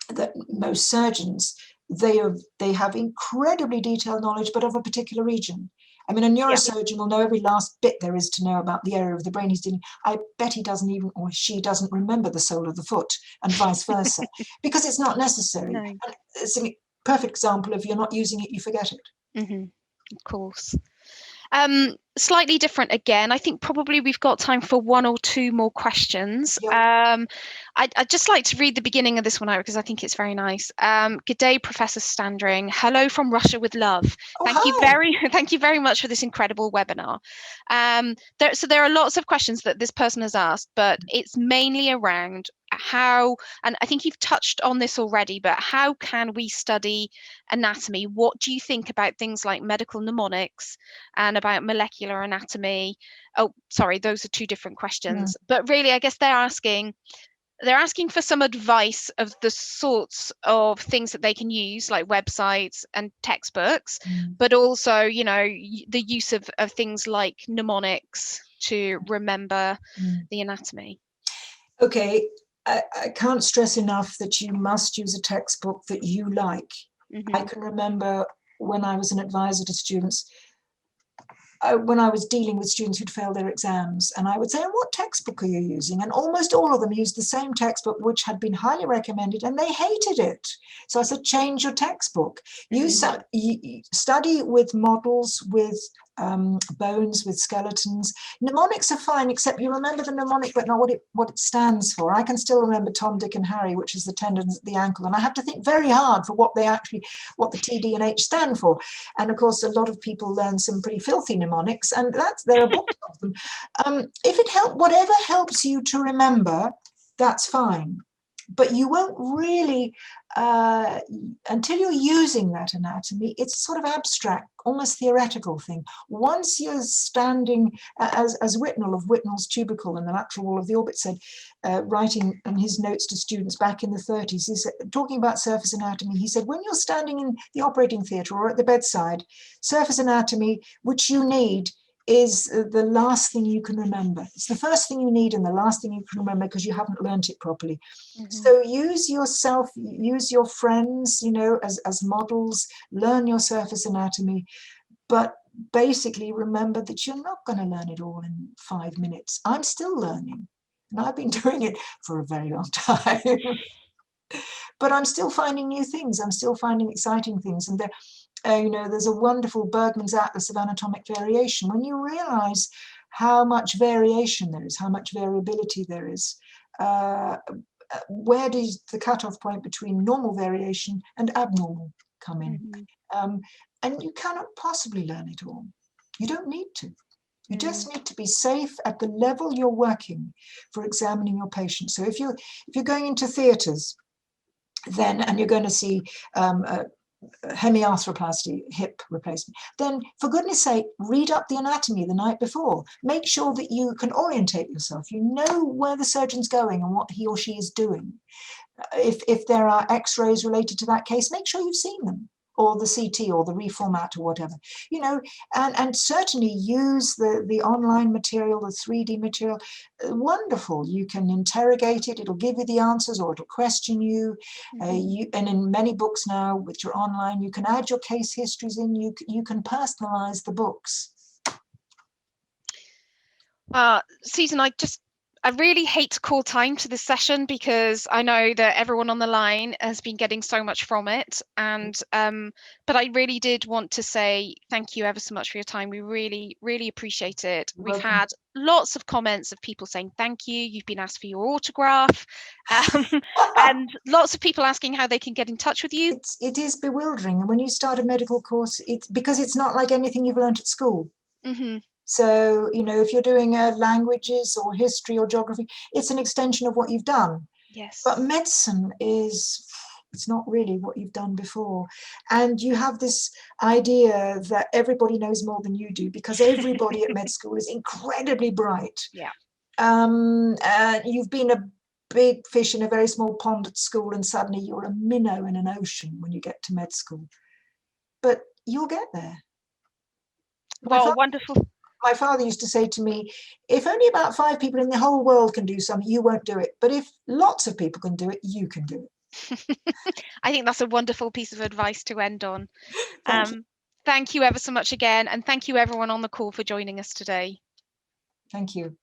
that most surgeons, they have incredibly detailed knowledge, but of a particular region. I mean, a neurosurgeon will know every last bit there is to know about the area of the brain he's dealing. I bet he doesn't even, or she doesn't remember the sole of the foot, and vice versa, because it's not necessary. No. And it's a perfect example of you're not using it, you forget it. Mm-hmm. Of course. Slightly different again. I think probably we've got time for one or two more questions. Yep. I'd just like to read the beginning of this one out because I think it's very nice. Good day, Professor Standring. Hello from Russia with love. Oh, Thank you very much for this incredible webinar. So there are lots of questions that this person has asked, but it's mainly around how, and I think you've touched on this already, but how can we study anatomy? What do you think about things like medical mnemonics and about molecular anatomy? Oh, sorry, those are two different questions. But really, I guess they're asking, they're asking for some advice of the sorts of things that they can use, like websites and textbooks, but also, you know, the use of things like mnemonics to remember the anatomy. Okay, I can't stress enough that you must use a textbook that you like. I can remember when I was an advisor to students, when I was dealing with students who'd failed their exams, and I would say, what textbook are you using? And almost all of them used the same textbook, which had been highly recommended, and they hated it. So I said, change your textbook. You study with models, with bones, with skeletons. Mnemonics are fine, except you remember the mnemonic, but not what it stands for. I can still remember Tom, Dick, and Harry, which is the tendons at the ankle, and I have to think very hard for what the T, D, and H stand for. And of course, a lot of people learn some pretty filthy mnemonics, and there are books of them. If it helps, whatever helps you to remember, that's fine. But you won't really, until you're using that anatomy, it's sort of abstract, almost theoretical thing. Once you're standing, as Whitnell of Whitnell's tubercle and the lateral wall of the orbit said, writing in his notes to students back in the 30s, he said, talking about surface anatomy, he said, when you're standing in the operating theatre or at the bedside, surface anatomy, which you need, is the last thing you can remember. It's the first thing you need and the last thing you can remember because you haven't learnt it properly. So use yourself, use your friends, you know, as models, learn your surface anatomy, but basically remember that you're not going to learn it all in 5 minutes. I'm still learning, and I've been doing it for a very long time. But I'm still finding new things. I'm still finding exciting things. And you know, there's a wonderful Bergman's Atlas of Anatomic Variation. When you realize how much variation there is, how much variability there is, where does the cutoff point between normal variation and abnormal come in? And you cannot possibly learn it all. You don't need to. You just need to be safe at the level you're working for examining your patient. So if you're going into theatres, then, and you're going to see hemiarthroplasty, hip replacement, then for goodness sake, read up the anatomy the night before. Make sure that you can orientate yourself. You know where the surgeon's going and what he or she is doing. If there are x-rays related to that case, make sure you've seen them, or the CT or the reformat or whatever, you know, and certainly use the online material, the 3D material. Wonderful. You can interrogate it. It'll give you the answers, or it'll question you. And in many books now, which are online, you can add your case histories in. You can personalize the books. Susan, I really hate to call time to this session because I know that everyone on the line has been getting so much from it. And but I really did want to say thank you ever so much for your time. We really, really appreciate it. We've had lots of comments of people saying thank you. You've been asked for your autograph, and lots of people asking how they can get in touch with you. It is bewildering. And when you start a medical course, it's because it's not like anything you've learned at school. So, you know, if you're doing languages or history or geography, it's an extension of what you've done. Yes. But medicine it's not really what you've done before. And you have this idea that everybody knows more than you do because everybody at med school is incredibly bright. Yeah. You've been a big fish in a very small pond at school, and suddenly you're a minnow in an ocean when you get to med school. But you'll get there. Wonderful. My father used to say to me, if only about 5 people in the whole world can do something, you won't do it. But if lots of people can do it, you can do it. I think that's a wonderful piece of advice to end on. Thank you ever so much again. And thank you everyone on the call for joining us today. Thank you.